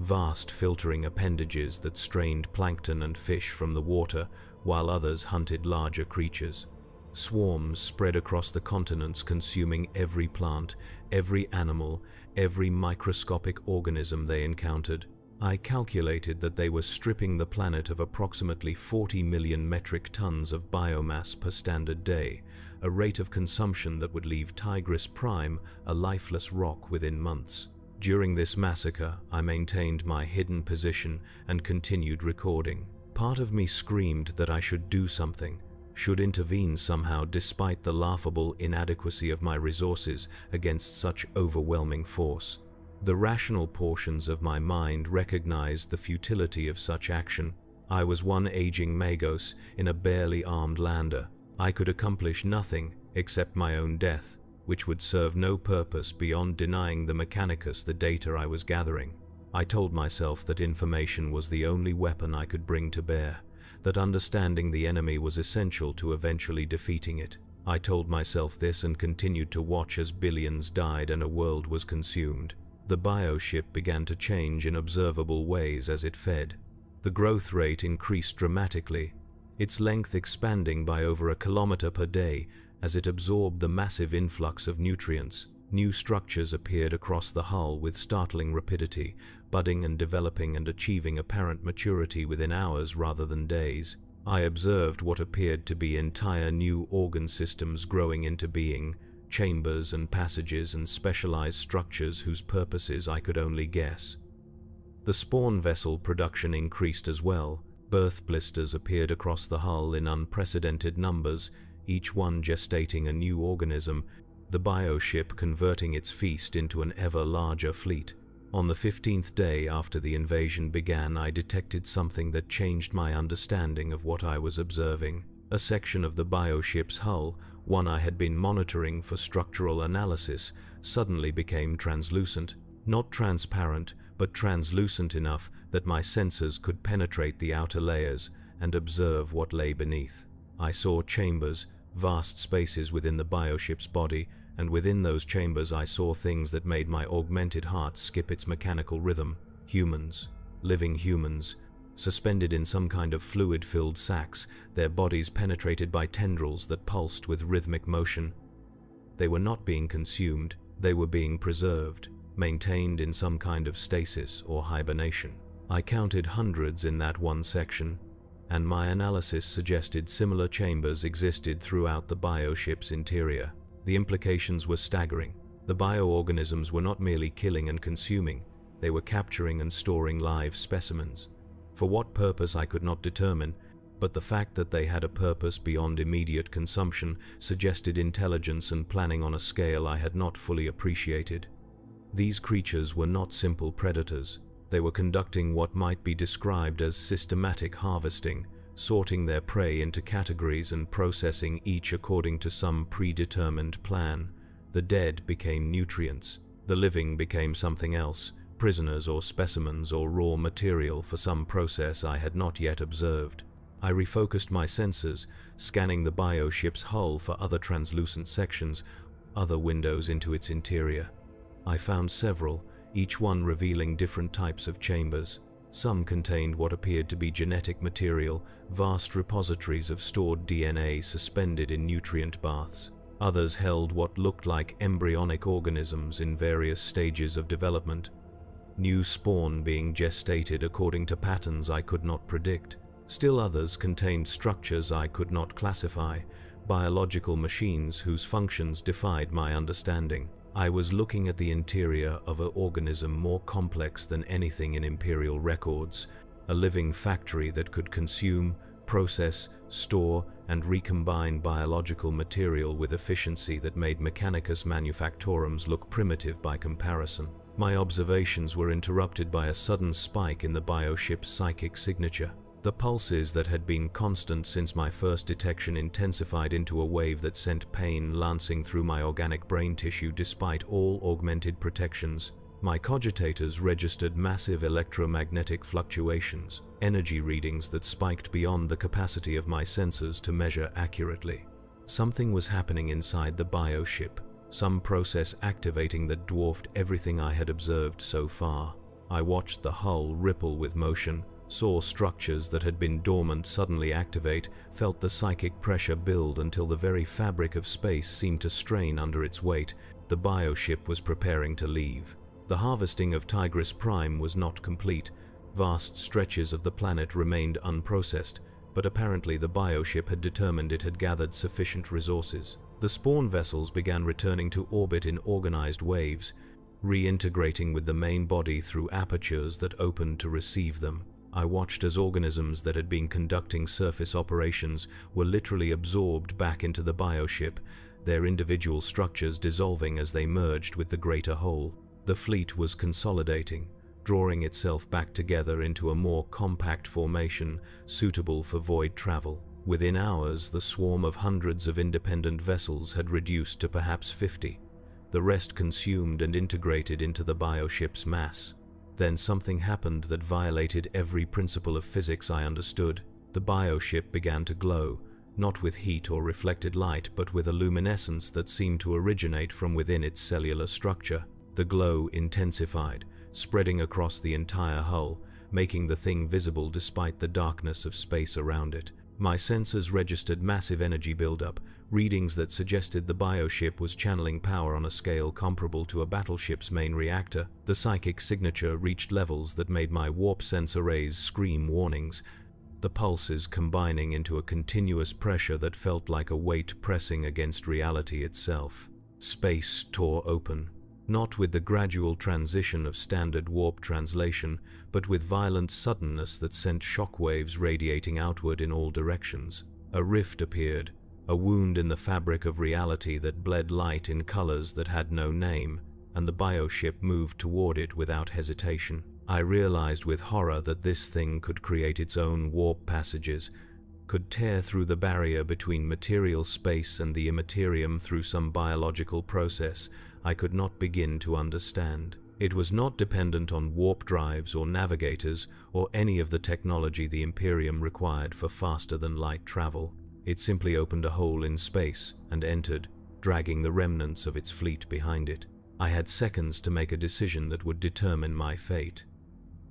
Speaker 1: Vast filtering appendages that strained plankton and fish from the water, while others hunted larger creatures. Swarms spread across the continents, consuming every plant, every animal, every microscopic organism they encountered. I calculated that they were stripping the planet of approximately 40 million metric tons of biomass per standard day, a rate of consumption that would leave Tigris Prime a lifeless rock within months. During this massacre, I maintained my hidden position and continued recording. Part of me screamed that I should do something, should intervene somehow despite the laughable inadequacy of my resources against such overwhelming force. The rational portions of my mind recognized the futility of such action. I was one aging Magos in a barely armed lander. I could accomplish nothing except my own death, which would serve no purpose beyond denying the Mechanicus the data I was gathering. I told myself that information was the only weapon I could bring to bear, that understanding the enemy was essential to eventually defeating it. I told myself this and continued to watch as billions died and a world was consumed. The bioship began to change in observable ways as it fed. The growth rate increased dramatically, its length expanding by over a kilometer per day as it absorbed the massive influx of nutrients. New structures appeared across the hull with startling rapidity, budding and developing and achieving apparent maturity within hours rather than days. I observed what appeared to be entire new organ systems growing into being, chambers and passages and specialized structures whose purposes I could only guess. The spawn vessel production increased as well. Birth blisters appeared across the hull in unprecedented numbers, each one gestating a new organism, the bioship converting its feast into an ever larger fleet. On the 15th day after the invasion began, I detected something that changed my understanding of what I was observing. A section of the bioship's hull, one I had been monitoring for structural analysis, suddenly became translucent. Not transparent, but translucent enough that my sensors could penetrate the outer layers and observe what lay beneath. I saw chambers, vast spaces within the bioship's body, and within those chambers I saw things that made my augmented heart skip its mechanical rhythm. Humans, living humans, suspended in some kind of fluid-filled sacs, their bodies penetrated by tendrils that pulsed with rhythmic motion. They were not being consumed, they were being preserved, maintained in some kind of stasis or hibernation. I counted hundreds in that one section, and my analysis suggested similar chambers existed throughout the bioship's interior. The implications were staggering. The bioorganisms were not merely killing and consuming, they were capturing and storing live specimens. For what purpose I could not determine, but the fact that they had a purpose beyond immediate consumption suggested intelligence and planning on a scale I had not fully appreciated. These creatures were not simple predators. They were conducting what might be described as systematic harvesting, sorting their prey into categories and processing each according to some predetermined plan. The dead became nutrients. The living became something else, prisoners or specimens or raw material for some process I had not yet observed. I refocused my sensors, scanning the bioship's hull for other translucent sections, other windows into its interior. I found several, each one revealing different types of chambers. Some contained what appeared to be genetic material, vast repositories of stored DNA suspended in nutrient baths. Others held what looked like embryonic organisms in various stages of development. new spawn being gestated according to patterns I could not predict. Still others contained structures I could not classify, biological machines whose functions defied my understanding. I was looking at the interior of an organism more complex than anything in Imperial records, a living factory that could consume, process, store, and recombine biological material with efficiency that made Mechanicus Manufactorum's look primitive by comparison. My observations were interrupted by a sudden spike in the bioship's psychic signature. The pulses that had been constant since my first detection intensified into a wave that sent pain lancing through my organic brain tissue despite all augmented protections. My cogitators registered massive electromagnetic fluctuations, energy readings that spiked beyond the capacity of my sensors to measure accurately. Something was happening inside the bioship, some process activating that dwarfed everything I had observed so far. I watched the hull ripple with motion, saw structures that had been dormant suddenly activate, felt the psychic pressure build until the very fabric of space seemed to strain under its weight. The bioship was preparing to leave. The harvesting of Tigris Prime was not complete. Vast stretches of the planet remained unprocessed, but apparently the bioship had determined it had gathered sufficient resources. The spawn vessels began returning to orbit in organized waves, reintegrating with the main body through apertures that opened to receive them. I watched as organisms that had been conducting surface operations were literally absorbed back into the bioship, their individual structures dissolving as they merged with the greater whole. The fleet was consolidating, drawing itself back together into a more compact formation suitable for void travel. Within hours, the swarm of hundreds of independent vessels had reduced to perhaps 50, the rest consumed and integrated into the bioship's mass. Then something happened that violated every principle of physics I understood. The bioship began to glow, not with heat or reflected light, but with a luminescence that seemed to originate from within its cellular structure. The glow intensified, spreading across the entire hull, making the thing visible despite the darkness of space around it. My sensors registered massive energy buildup, readings that suggested the bioship was channeling power on a scale comparable to a battleship's main reactor. The psychic signature reached levels that made my warp sensor rays scream warnings, the pulses combining into a continuous pressure that felt like a weight pressing against reality itself. Space tore open, not with the gradual transition of standard warp translation, but with violent suddenness that sent shockwaves radiating outward in all directions. A rift appeared, a wound in the fabric of reality that bled light in colors that had no name, and the bioship moved toward it without hesitation. I realized with horror that this thing could create its own warp passages, could tear through the barrier between material space and the immaterium through some biological process I could not begin to understand. It was not dependent on warp drives or navigators or any of the technology the Imperium required for faster-than-light travel. It simply opened a hole in space and entered, dragging the remnants of its fleet behind it. I had seconds to make a decision that would determine my fate.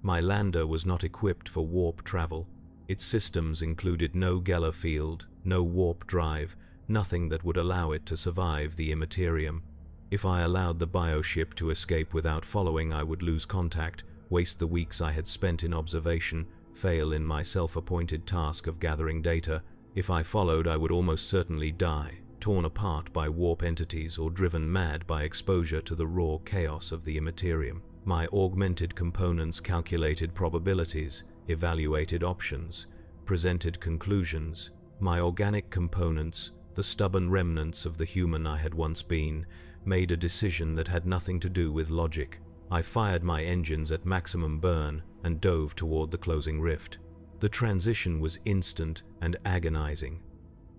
Speaker 1: My lander was not equipped for warp travel. Its systems included no Geller field, no warp drive, nothing that would allow it to survive the immaterium. If I allowed the bioship to escape without following, I would lose contact, waste the weeks I had spent in observation, fail in my self-appointed task of gathering data. If I followed, I would almost certainly die, torn apart by warp entities or driven mad by exposure to the raw chaos of the immaterium. My augmented components calculated probabilities, evaluated options, presented conclusions. My organic components, the stubborn remnants of the human I had once been, made a decision that had nothing to do with logic. I fired my engines at maximum burn and dove toward the closing rift. The transition was instant and agonizing.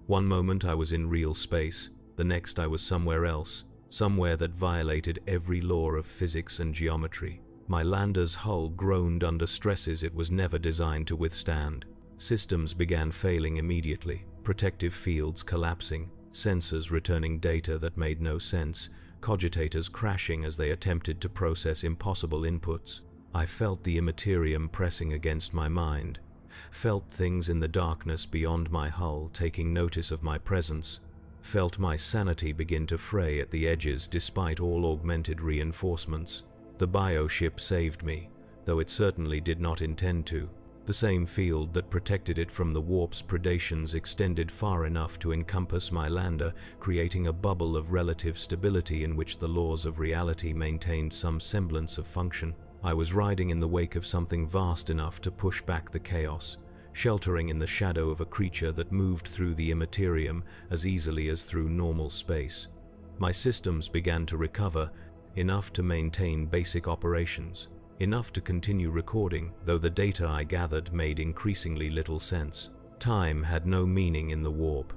Speaker 1: One moment I was in real space, the next I was somewhere else, somewhere that violated every law of physics and geometry. My lander's hull groaned under stresses it was never designed to withstand. Systems began failing immediately, protective fields collapsing, sensors returning data that made no sense, cogitators crashing as they attempted to process impossible inputs. I felt the immaterium pressing against my mind, felt things in the darkness beyond my hull taking notice of my presence, felt my sanity begin to fray at the edges despite all augmented reinforcements. The bioship saved me, though it certainly did not intend to. The same field that protected it from the warp's predations extended far enough to encompass my lander, creating a bubble of relative stability in which the laws of reality maintained some semblance of function. I was riding in the wake of something vast enough to push back the chaos, sheltering in the shadow of a creature that moved through the Imperium as easily as through normal space. My systems began to recover, enough to maintain basic operations, enough to continue recording, though the data I gathered made increasingly little sense. Time had no meaning in the warp.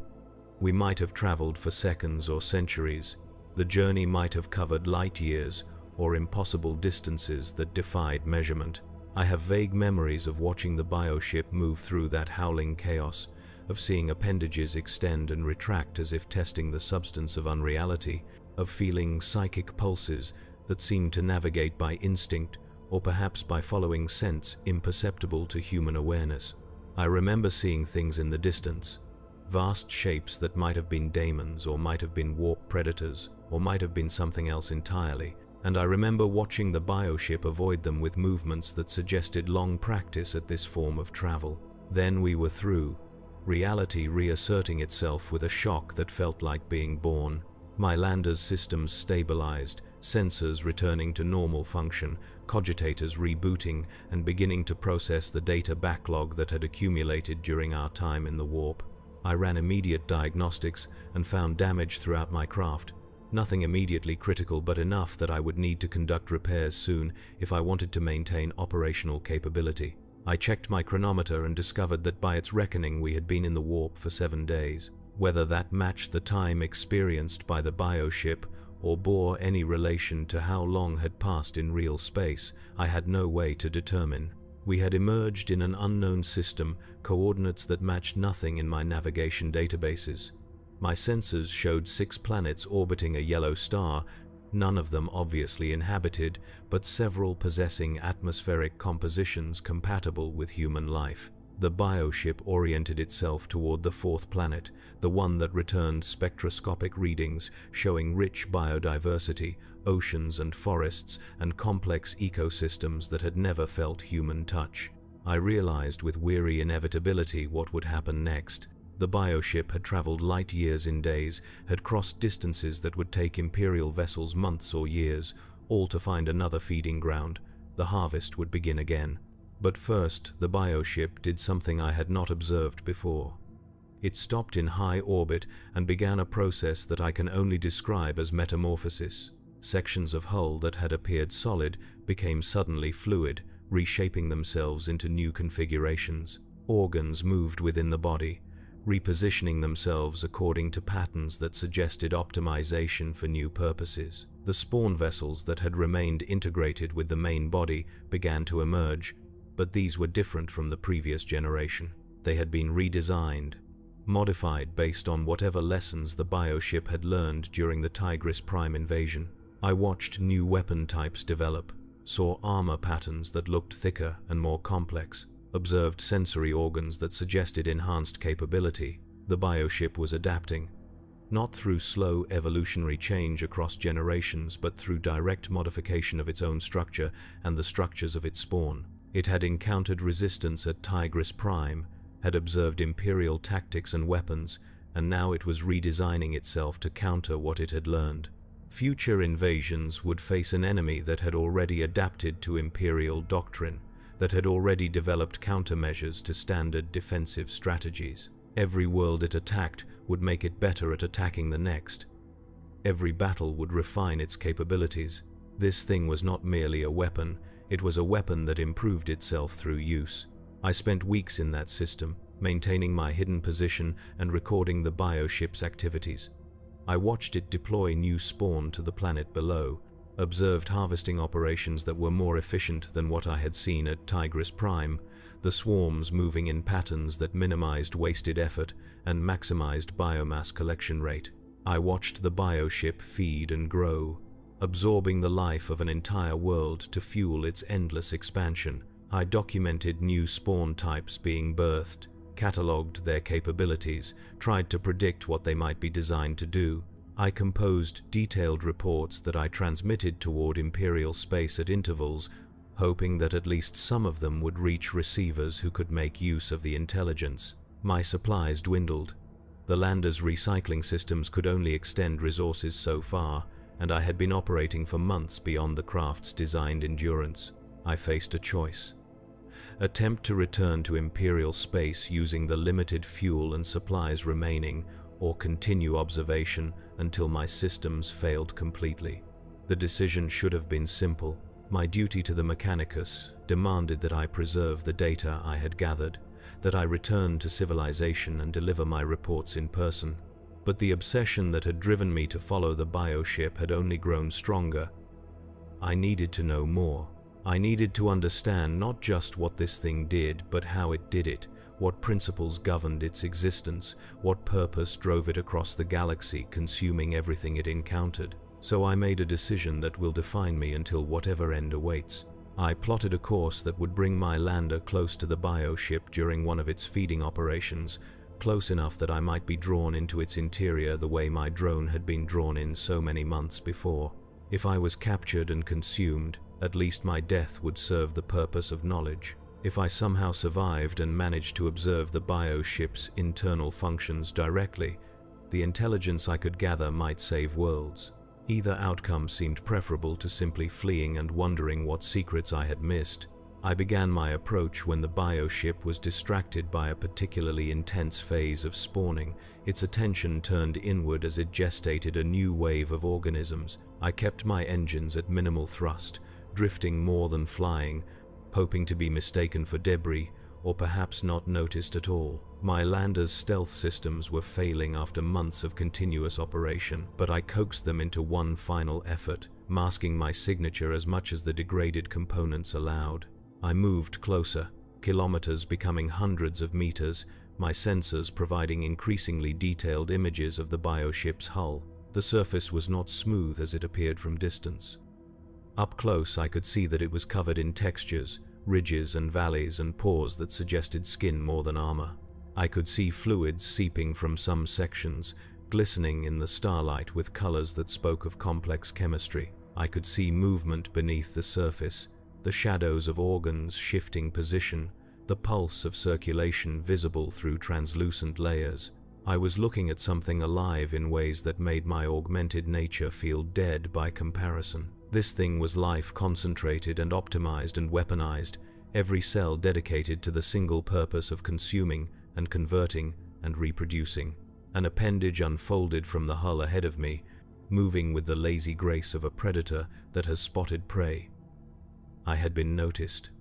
Speaker 1: We might have traveled for seconds or centuries. The journey might have covered light years or impossible distances that defied measurement. I have vague memories of watching the bioship move through that howling chaos, of seeing appendages extend and retract as if testing the substance of unreality, of feeling psychic pulses that seemed to navigate by instinct or perhaps by following sense imperceptible to human awareness. I remember seeing things in the distance, vast shapes that might have been daemons or might have been warp predators or might have been something else entirely, and I remember watching the bioship avoid them with movements that suggested long practice at this form of travel. Then we were through, reality reasserting itself with a shock that felt like being born. My lander's systems stabilized, sensors returning to normal function, cogitators rebooting and beginning to process the data backlog that had accumulated during our time in the warp. I ran immediate diagnostics and found damage throughout my craft. Nothing immediately critical, but enough that I would need to conduct repairs soon if I wanted to maintain operational capability. I checked my chronometer and discovered that by its reckoning we had been in the warp for 7 days. Whether that matched the time experienced by the bioship or bore any relation to how long had passed in real space, I had no way to determine. We had emerged in an unknown system, coordinates that matched nothing in my navigation databases. My sensors showed 6 planets orbiting a yellow star, none of them obviously inhabited, but several possessing atmospheric compositions compatible with human life. The bioship oriented itself toward the 4th planet, the one that returned spectroscopic readings showing rich biodiversity, oceans and forests, and complex ecosystems that had never felt human touch. I realized with weary inevitability what would happen next. The bioship had traveled light years in days, had crossed distances that would take Imperial vessels months or years, all to find another feeding ground. The harvest would begin again. But first, the bioship did something I had not observed before. It stopped in high orbit and began a process that I can only describe as metamorphosis. Sections of hull that had appeared solid became suddenly fluid, reshaping themselves into new configurations. Organs moved within the body, repositioning themselves according to patterns that suggested optimization for new purposes. The spawn vessels that had remained integrated with the main body began to emerge, but these were different from the previous generation. They had been redesigned, modified based on whatever lessons the bioship had learned during the Tigris Prime invasion. I watched new weapon types develop, saw armor patterns that looked thicker and more complex, observed sensory organs that suggested enhanced capability. The bioship was adapting, not through slow evolutionary change across generations, but through direct modification of its own structure and the structures of its spawn. It had encountered resistance at Tigris Prime, had observed Imperial tactics and weapons, and now it was redesigning itself to counter what it had learned. Future invasions would face an enemy that had already adapted to Imperial doctrine, that had already developed countermeasures to standard defensive strategies. Every world it attacked would make it better at attacking the next. Every battle would refine its capabilities. This thing was not merely a weapon, it was a weapon that improved itself through use. I spent weeks in that system, maintaining my hidden position and recording the bioship's activities. I watched it deploy new spawn to the planet below, observed harvesting operations that were more efficient than what I had seen at Tigris Prime, the swarms moving in patterns that minimized wasted effort and maximized biomass collection rate. I watched the bioship feed and grow, absorbing the life of an entire world to fuel its endless expansion. I documented new spawn types being birthed, catalogued their capabilities, tried to predict what they might be designed to do. I composed detailed reports that I transmitted toward Imperial space at intervals, hoping that at least some of them would reach receivers who could make use of the intelligence. My supplies dwindled. The lander's recycling systems could only extend resources so far, and I had been operating for months beyond the craft's designed endurance. I faced a choice. Attempt to return to Imperial space using the limited fuel and supplies remaining, or continue observation until my systems failed completely. The decision should have been simple. My duty to the Mechanicus demanded that I preserve the data I had gathered, that I return to civilization and deliver my reports in person. But the obsession that had driven me to follow the bioship had only grown stronger. I needed to know more. I needed to understand not just what this thing did, but how it did it, what principles governed its existence, what purpose drove it across the galaxy, consuming everything it encountered. So I made a decision that will define me until whatever end awaits. I plotted a course that would bring my lander close to the bioship during one of its feeding operations, close enough that I might be drawn into its interior the way my drone had been drawn in so many months before. If I was captured and consumed, at least my death would serve the purpose of knowledge. If I somehow survived and managed to observe the bioship's internal functions directly, the intelligence I could gather might save worlds. Either outcome seemed preferable to simply fleeing and wondering what secrets I had missed. I began my approach when the bioship was distracted by a particularly intense phase of spawning. Its attention turned inward as it gestated a new wave of organisms. I kept my engines at minimal thrust, drifting more than flying, hoping to be mistaken for debris, or perhaps not noticed at all. My lander's stealth systems were failing after months of continuous operation, but I coaxed them into one final effort, masking my signature as much as the degraded components allowed. I moved closer, kilometers becoming hundreds of meters, my sensors providing increasingly detailed images of the bioship's hull. The surface was not smooth as it appeared from distance. Up close, I could see that it was covered in textures, ridges and valleys and pores that suggested skin more than armor. I could see fluids seeping from some sections, glistening in the starlight with colors that spoke of complex chemistry. I could see movement beneath the surface, the shadows of organs shifting position, the pulse of circulation visible through translucent layers. I was looking at something alive in ways that made my augmented nature feel dead by comparison. This thing was life concentrated and optimized and weaponized, every cell dedicated to the single purpose of consuming and converting and reproducing. An appendage unfolded from the hull ahead of me, moving with the lazy grace of a predator that has spotted prey. I had been noticed.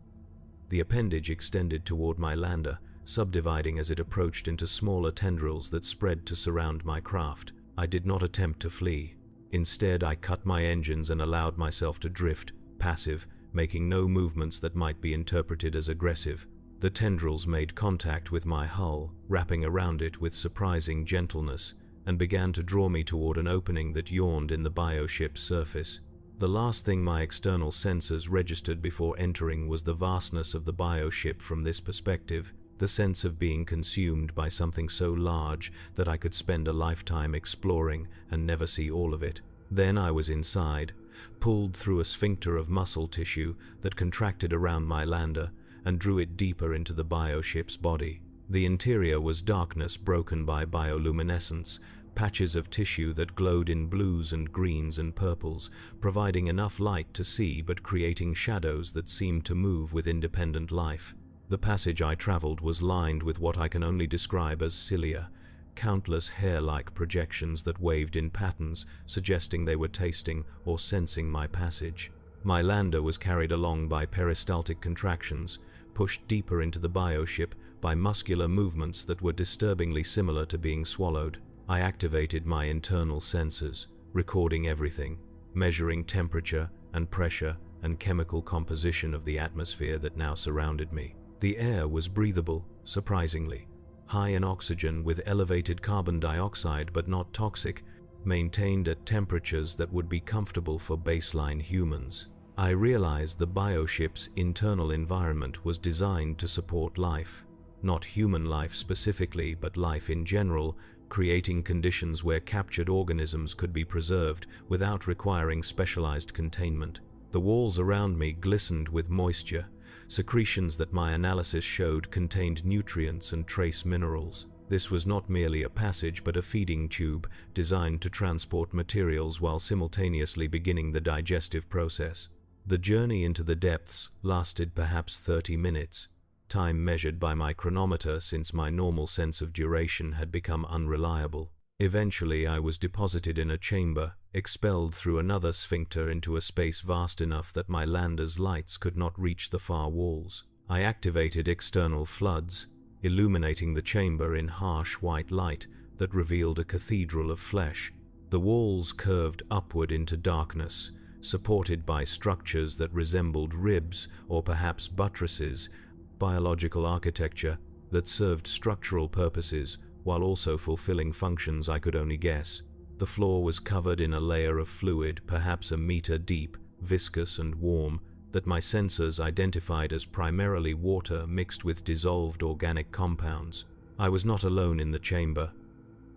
Speaker 1: The appendage extended toward my lander, subdividing as it approached into smaller tendrils that spread to surround my craft. I did not attempt to flee. Instead, I cut my engines and allowed myself to drift, passive, making no movements that might be interpreted as aggressive. The tendrils made contact with my hull, wrapping around it with surprising gentleness, and began to draw me toward an opening that yawned in the bioship's surface. The last thing my external sensors registered before entering was the vastness of the bioship from this perspective, the sense of being consumed by something so large that I could spend a lifetime exploring and never see all of it. Then I was inside, pulled through a sphincter of muscle tissue that contracted around my lander and drew it deeper into the bioship's body. The interior was darkness broken by bioluminescence, patches of tissue that glowed in blues and greens and purples, providing enough light to see but creating shadows that seemed to move with independent life. The passage I traveled was lined with what I can only describe as cilia, countless hair-like projections that waved in patterns, suggesting they were tasting or sensing my passage. My lander was carried along by peristaltic contractions, pushed deeper into the bioship by muscular movements that were disturbingly similar to being swallowed. I activated my internal sensors, recording everything, measuring temperature and pressure and chemical composition of the atmosphere that now surrounded me. The air was breathable, surprisingly, high in oxygen with elevated carbon dioxide but not toxic, maintained at temperatures that would be comfortable for baseline humans. I realized the bioship's internal environment was designed to support life. Not human life specifically, but life in general, creating conditions where captured organisms could be preserved without requiring specialized containment. The walls around me glistened with moisture, secretions that my analysis showed contained nutrients and trace minerals. This was not merely a passage but a feeding tube designed to transport materials while simultaneously beginning the digestive process. The journey into the depths lasted perhaps 30 minutes, time measured by my chronometer since my normal sense of duration had become unreliable. Eventually, I was deposited in a chamber, expelled through another sphincter into a space vast enough that my lander's lights could not reach the far walls. I activated external floods, illuminating the chamber in harsh white light that revealed a cathedral of flesh. The walls curved upward into darkness, supported by structures that resembled ribs or perhaps buttresses, biological architecture that served structural purposes while also fulfilling functions I could only guess. The floor was covered in a layer of fluid, perhaps a meter deep, viscous and warm, that my sensors identified as primarily water mixed with dissolved organic compounds. I was not alone in the chamber.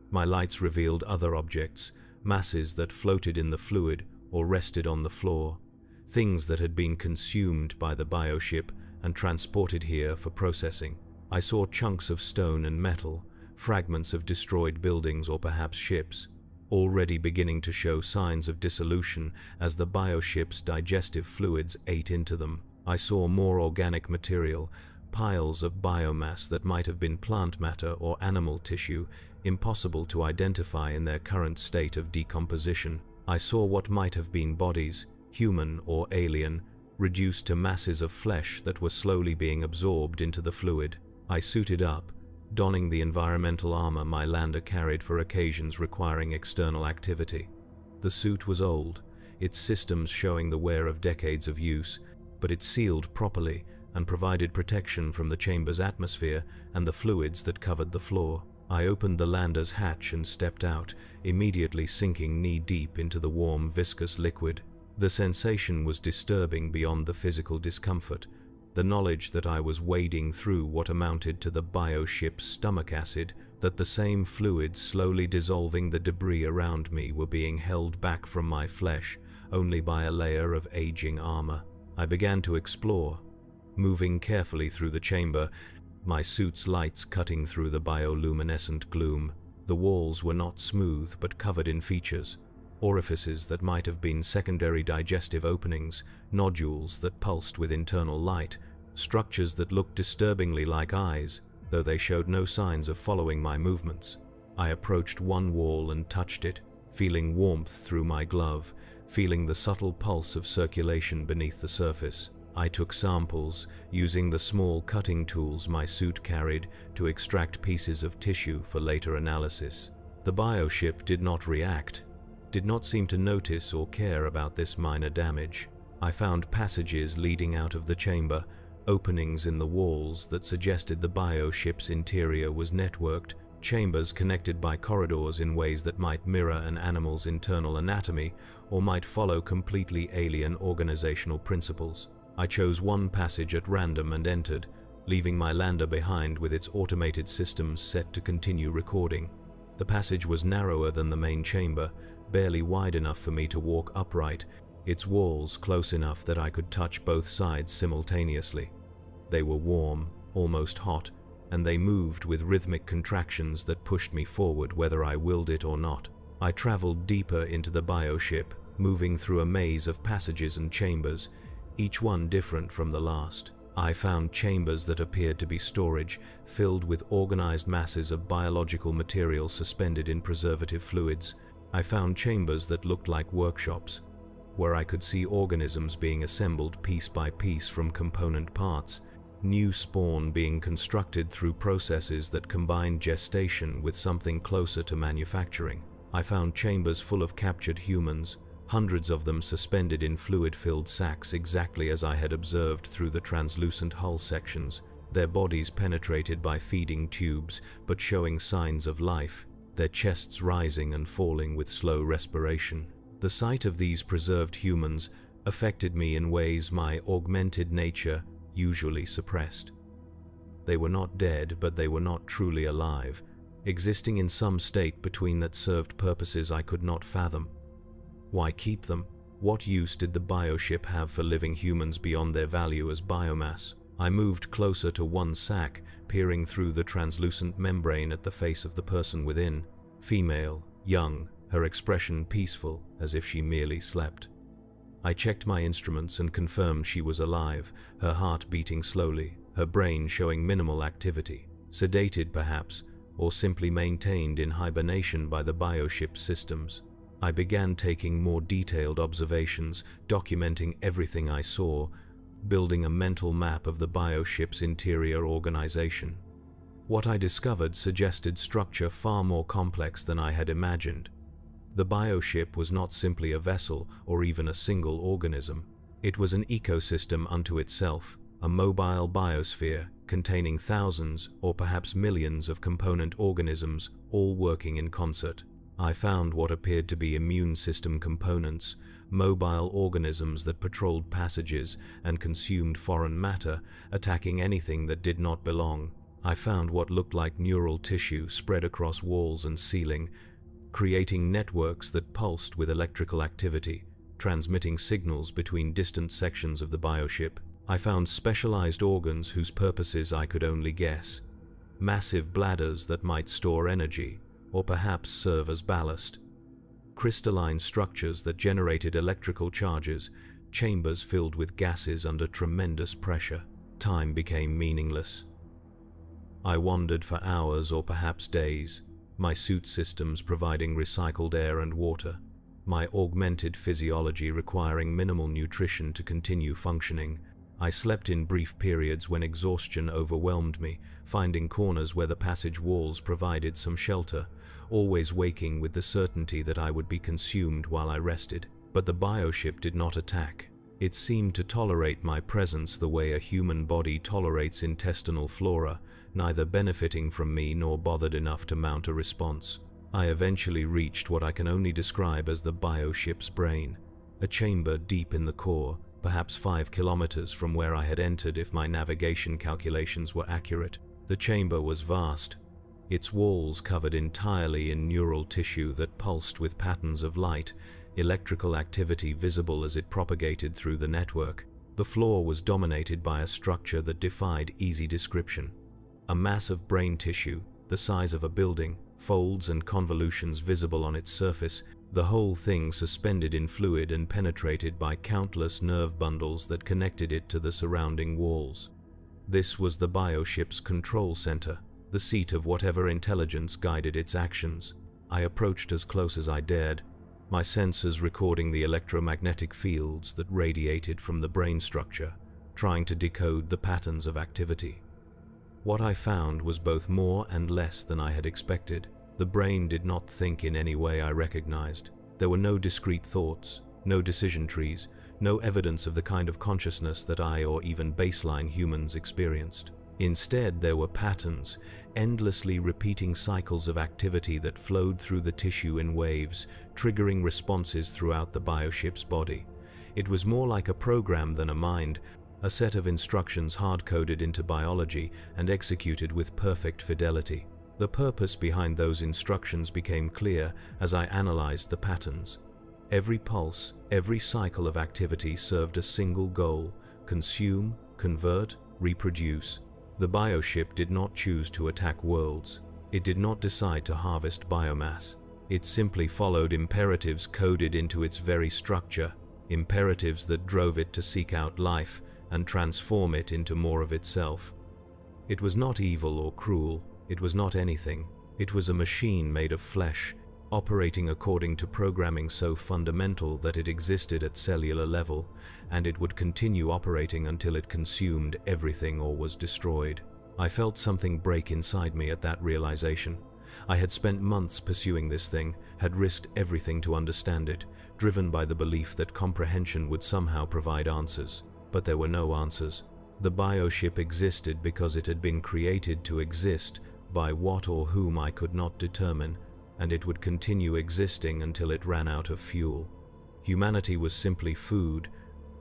Speaker 1: My lights revealed other objects, masses that floated in the fluid or rested on the floor, things that had been consumed by the bioship and transported here for processing. I saw chunks of stone and metal, fragments of destroyed buildings or perhaps ships, already beginning to show signs of dissolution as the bioship's digestive fluids ate into them. I saw more organic material, piles of biomass that might have been plant matter or animal tissue, impossible to identify in their current state of decomposition. I saw what might have been bodies, human or alien, reduced to masses of flesh that were slowly being absorbed into the fluid. I suited up, donning the environmental armor my lander carried for occasions requiring external activity. The suit was old, its systems showing the wear of decades of use, but it sealed properly and provided protection from the chamber's atmosphere and the fluids that covered the floor. I opened the lander's hatch and stepped out, immediately sinking knee-deep into the warm, viscous liquid. The sensation was disturbing beyond the physical discomfort. The knowledge that I was wading through what amounted to the bioship's stomach acid, that the same fluids slowly dissolving the debris around me were being held back from my flesh only by a layer of aging armor. I began to explore, moving carefully through the chamber, my suit's lights cutting through the bioluminescent gloom. The walls were not smooth but covered in features, orifices that might have been secondary digestive openings, nodules that pulsed with internal light, structures that looked disturbingly like eyes, though they showed no signs of following my movements. I approached one wall and touched it, feeling warmth through my glove, feeling the subtle pulse of circulation beneath the surface. I took samples, using the small cutting tools my suit carried to extract pieces of tissue for later analysis. The bioship did not react, did not seem to notice or care about this minor damage. I found passages leading out of the chamber, openings in the walls that suggested the bioship's interior was networked, chambers connected by corridors in ways that might mirror an animal's internal anatomy or might follow completely alien organizational principles. I chose one passage at random and entered, leaving my lander behind with its automated systems set to continue recording. The passage was narrower than the main chamber, barely wide enough for me to walk upright, its walls close enough that I could touch both sides simultaneously. They were warm, almost hot, and they moved with rhythmic contractions that pushed me forward whether I willed it or not. I traveled deeper into the bioship, moving through a maze of passages and chambers, each one different from the last. I found chambers that appeared to be storage, filled with organized masses of biological material suspended in preservative fluids. I found chambers that looked like workshops, where I could see organisms being assembled piece by piece from component parts, new spawn being constructed through processes that combined gestation with something closer to manufacturing. I found chambers full of captured humans, hundreds of them suspended in fluid-filled sacks exactly as I had observed through the translucent hull sections, their bodies penetrated by feeding tubes but showing signs of life, their chests rising and falling with slow respiration. The sight of these preserved humans affected me in ways my augmented nature usually suppressed. They were not dead, but they were not truly alive. existing in some state between that served purposes I could not fathom. Why keep them? What use did the bioship have for living humans beyond their value as biomass? I moved closer to one sac, peering through the translucent membrane at the face of the person within. Female, young, her expression peaceful, as if she merely slept. I checked my instruments and confirmed she was alive, her heart beating slowly, her brain showing minimal activity, sedated perhaps, or simply maintained in hibernation by the bioship's systems. I began taking more detailed observations, documenting everything I saw, building a mental map of the bioship's interior organization. What I discovered suggested structure far more complex than I had imagined. The bioship was not simply a vessel or even a single organism. It was an ecosystem unto itself, a mobile biosphere containing thousands or perhaps millions of component organisms all working in concert. I found what appeared to be immune system components, mobile organisms that patrolled passages and consumed foreign matter, attacking anything that did not belong. I found what looked like neural tissue spread across walls and ceiling, creating networks that pulsed with electrical activity, transmitting signals between distant sections of the bioship. I found specialized organs whose purposes I could only guess. Massive bladders that might store energy, or perhaps serve as ballast. Crystalline structures that generated electrical charges, chambers filled with gases under tremendous pressure. Time became meaningless. I wandered for hours or perhaps days, my suit systems providing recycled air and water, my augmented physiology requiring minimal nutrition to continue functioning. I slept in brief periods when exhaustion overwhelmed me, finding corners where the passage walls provided some shelter, always waking with the certainty that I would be consumed while I rested. But the bioship did not attack. It seemed to tolerate my presence the way a human body tolerates intestinal flora, neither benefiting from me nor bothered enough to mount a response. I eventually reached what I can only describe as the bioship's brain, a chamber deep in the core, perhaps 5 kilometers from where I had entered if my navigation calculations were accurate. The chamber was vast, its walls covered entirely in neural tissue that pulsed with patterns of light, electrical activity visible as it propagated through the network. The floor was dominated by a structure that defied easy description. A mass of brain tissue, the size of a building, folds and convolutions visible on its surface, the whole thing suspended in fluid and penetrated by countless nerve bundles that connected it to the surrounding walls. This was the bioship's control center, the seat of whatever intelligence guided its actions. I approached as close as I dared, my sensors recording the electromagnetic fields that radiated from the brain structure, trying to decode the patterns of activity. What I found was both more and less than I had expected. The brain did not think in any way I recognized. There were no discrete thoughts, no decision trees, no evidence of the kind of consciousness that I or even baseline humans experienced. Instead, there were patterns, endlessly repeating cycles of activity that flowed through the tissue in waves, triggering responses throughout the bioship's body. It was more like a program than a mind, a set of instructions hard-coded into biology and executed with perfect fidelity. The purpose behind those instructions became clear as I analyzed the patterns. Every pulse, every cycle of activity served a single goal: consume, convert, reproduce. The bioship did not choose to attack worlds. It did not decide to harvest biomass. It simply followed imperatives coded into its very structure, imperatives that drove it to seek out life and transform it into more of itself. It was not evil or cruel. It was not anything. It was a machine made of flesh, operating according to programming so fundamental that it existed at cellular level, and it would continue operating until it consumed everything or was destroyed. I felt something break inside me at that realization. I had spent months pursuing this thing, had risked everything to understand it, driven by the belief that comprehension would somehow provide answers. But there were no answers. The bioship existed because it had been created to exist, by what or whom I could not determine, and it would continue existing until it ran out of fuel. Humanity was simply food,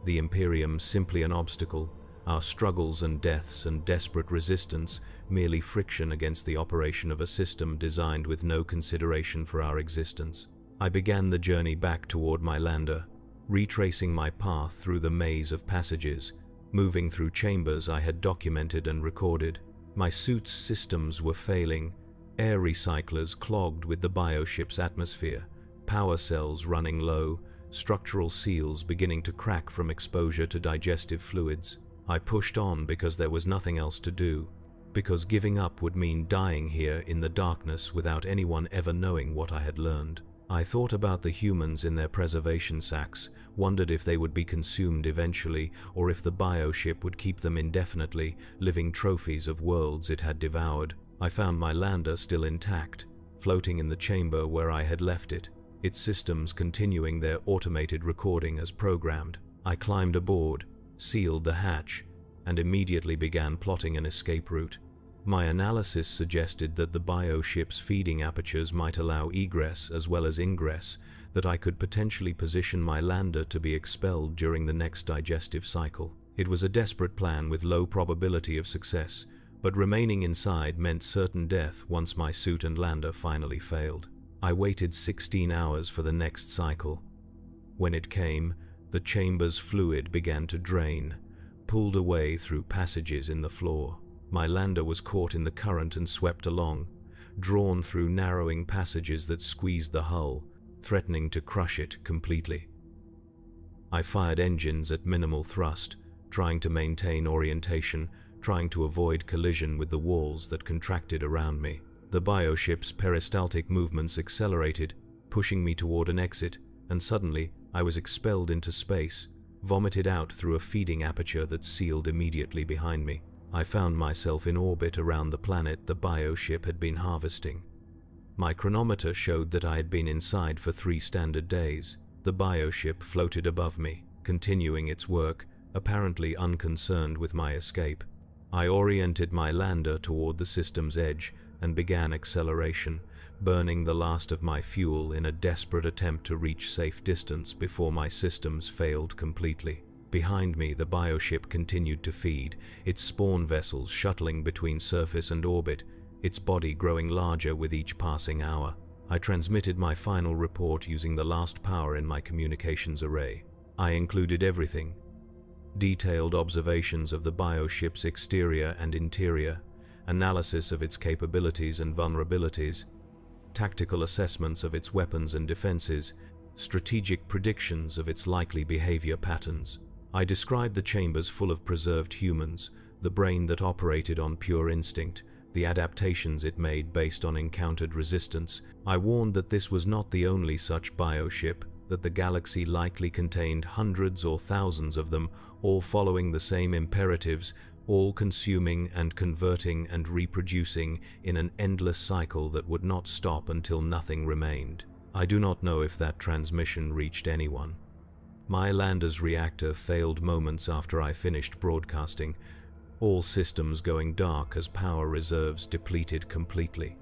Speaker 1: the Imperium simply an obstacle, Our struggles and deaths and desperate resistance merely friction against the operation of a system designed with no consideration for our existence. I began the journey back toward my lander, retracing my path through the maze of passages, moving through chambers I had documented and recorded. My suit's systems were failing, air recyclers clogged with the bioship's atmosphere, power cells running low, structural seals beginning to crack from exposure to digestive fluids. I pushed on because there was nothing else to do, because giving up would mean dying here in the darkness without anyone ever knowing what I had learned. I thought about the humans in their preservation sacks, wondered if they would be consumed eventually, or if the bioship would keep them indefinitely, living trophies of worlds it had devoured. I found my lander still intact, floating in the chamber where I had left it, its systems continuing their automated recording as programmed. I climbed aboard, sealed the hatch, and immediately began plotting an escape route. My analysis suggested that the bioship's feeding apertures might allow egress as well as ingress, that I could potentially position my lander to be expelled during the next digestive cycle. It was a desperate plan with low probability of success, but remaining inside meant certain death once my suit and lander finally failed. I waited 16 hours for the next cycle. When it came, the chamber's fluid began to drain, pulled away through passages in the floor. My lander was caught in the current and swept along, drawn through narrowing passages that squeezed the hull, threatening to crush it completely. I fired engines at minimal thrust, trying to maintain orientation, trying to avoid collision with the walls that contracted around me. The bioship's peristaltic movements accelerated, pushing me toward an exit, and suddenly I was expelled into space, vomited out through a feeding aperture that sealed immediately behind me. I found myself in orbit around the planet the bioship had been harvesting. My chronometer showed that I had been inside for 3 standard days. The bioship floated above me, continuing its work, apparently unconcerned with my escape. I oriented my lander toward the system's edge and began acceleration, burning the last of my fuel in a desperate attempt to reach safe distance before my systems failed completely. Behind me, the bioship continued to feed, its spawn vessels shuttling between surface and orbit, its body growing larger with each passing hour. I transmitted my final report using the last power in my communications array. I included everything: detailed observations of the bioship's exterior and interior, analysis of its capabilities and vulnerabilities, tactical assessments of its weapons and defenses, strategic predictions of its likely behavior patterns. I described the chambers full of preserved humans, the brain that operated on pure instinct, the adaptations it made based on encountered resistance. I warned that this was not the only such bioship, that the galaxy likely contained hundreds or thousands of them, all following the same imperatives, all consuming and converting and reproducing in an endless cycle that would not stop until nothing remained. I do not know if that transmission reached anyone. My lander's reactor failed moments after I finished broadcasting, all systems going dark as power reserves depleted completely.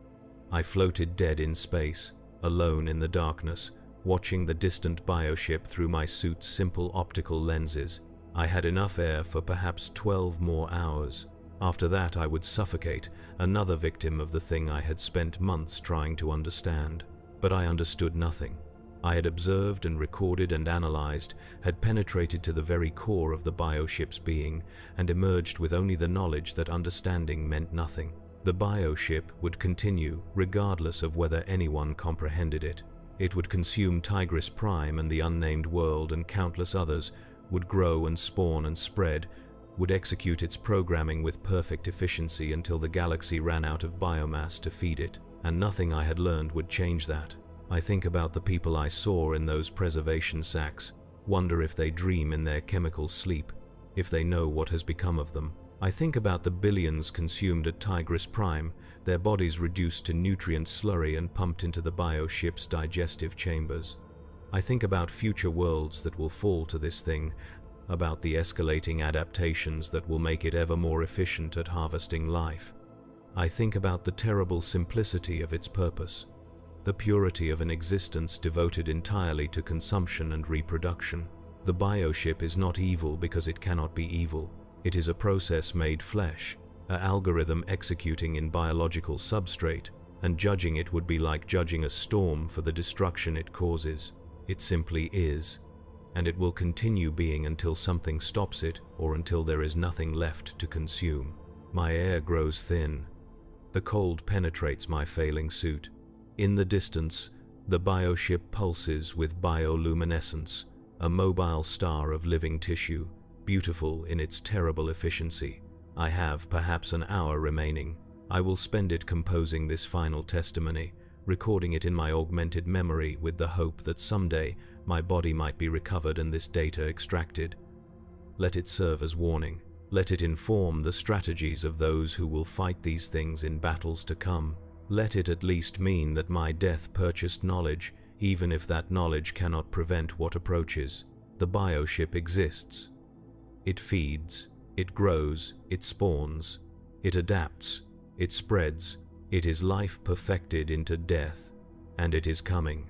Speaker 1: I floated dead in space, alone in the darkness, watching the distant bioship through my suit's simple optical lenses. I had enough air for perhaps 12 more hours. After that, I would suffocate, another victim of the thing I had spent months trying to understand. But I understood nothing. I had observed and recorded and analyzed, had penetrated to the very core of the bioship's being, and emerged with only the knowledge that understanding meant nothing. The bioship would continue, regardless of whether anyone comprehended it. It would consume Tigris Prime and the unnamed world and countless others, would grow and spawn and spread, would execute its programming with perfect efficiency until the galaxy ran out of biomass to feed it, and nothing I had learned would change that. I think about the people I saw in those preservation sacks, wonder if they dream in their chemical sleep, if they know what has become of them. I think about the billions consumed at Tigris Prime, their bodies reduced to nutrient slurry and pumped into the bioship's digestive chambers. I think about future worlds that will fall to this thing, about the escalating adaptations that will make it ever more efficient at harvesting life. I think about the terrible simplicity of its purpose, the purity of an existence devoted entirely to consumption and reproduction. The bioship is not evil because it cannot be evil. It is a process made flesh, an algorithm executing in biological substrate, and judging it would be like judging a storm for the destruction it causes. It simply is, and it will continue being until something stops it or until there is nothing left to consume. My air grows thin. The cold penetrates my failing suit. In the distance, the bioship pulses with bioluminescence, a mobile star of living tissue, beautiful in its terrible efficiency. I have perhaps an hour remaining. I will spend it composing this final testimony, recording it in my augmented memory with the hope that someday my body might be recovered and this data extracted. Let it serve as warning. Let it inform the strategies of those who will fight these things in battles to come. Let it at least mean that my death purchased knowledge, even if that knowledge cannot prevent what approaches. The bioship exists. It feeds, it grows, it spawns, it adapts, it spreads, it is life perfected into death, and it is coming.